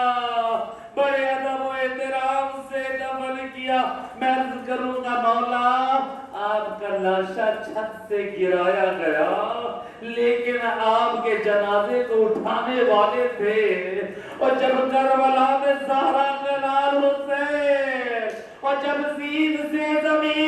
بڑے ادب و احترام سے دفن کیا۔ میں عرض کروں گا مولا، آپ کا لاشا چھت سے گرایا گیا، لیکن آپ کے جنازے کو اٹھانے والے تھے، اور جب کربلا میں زہرا کا لال حسین، اور جب زین سے زمین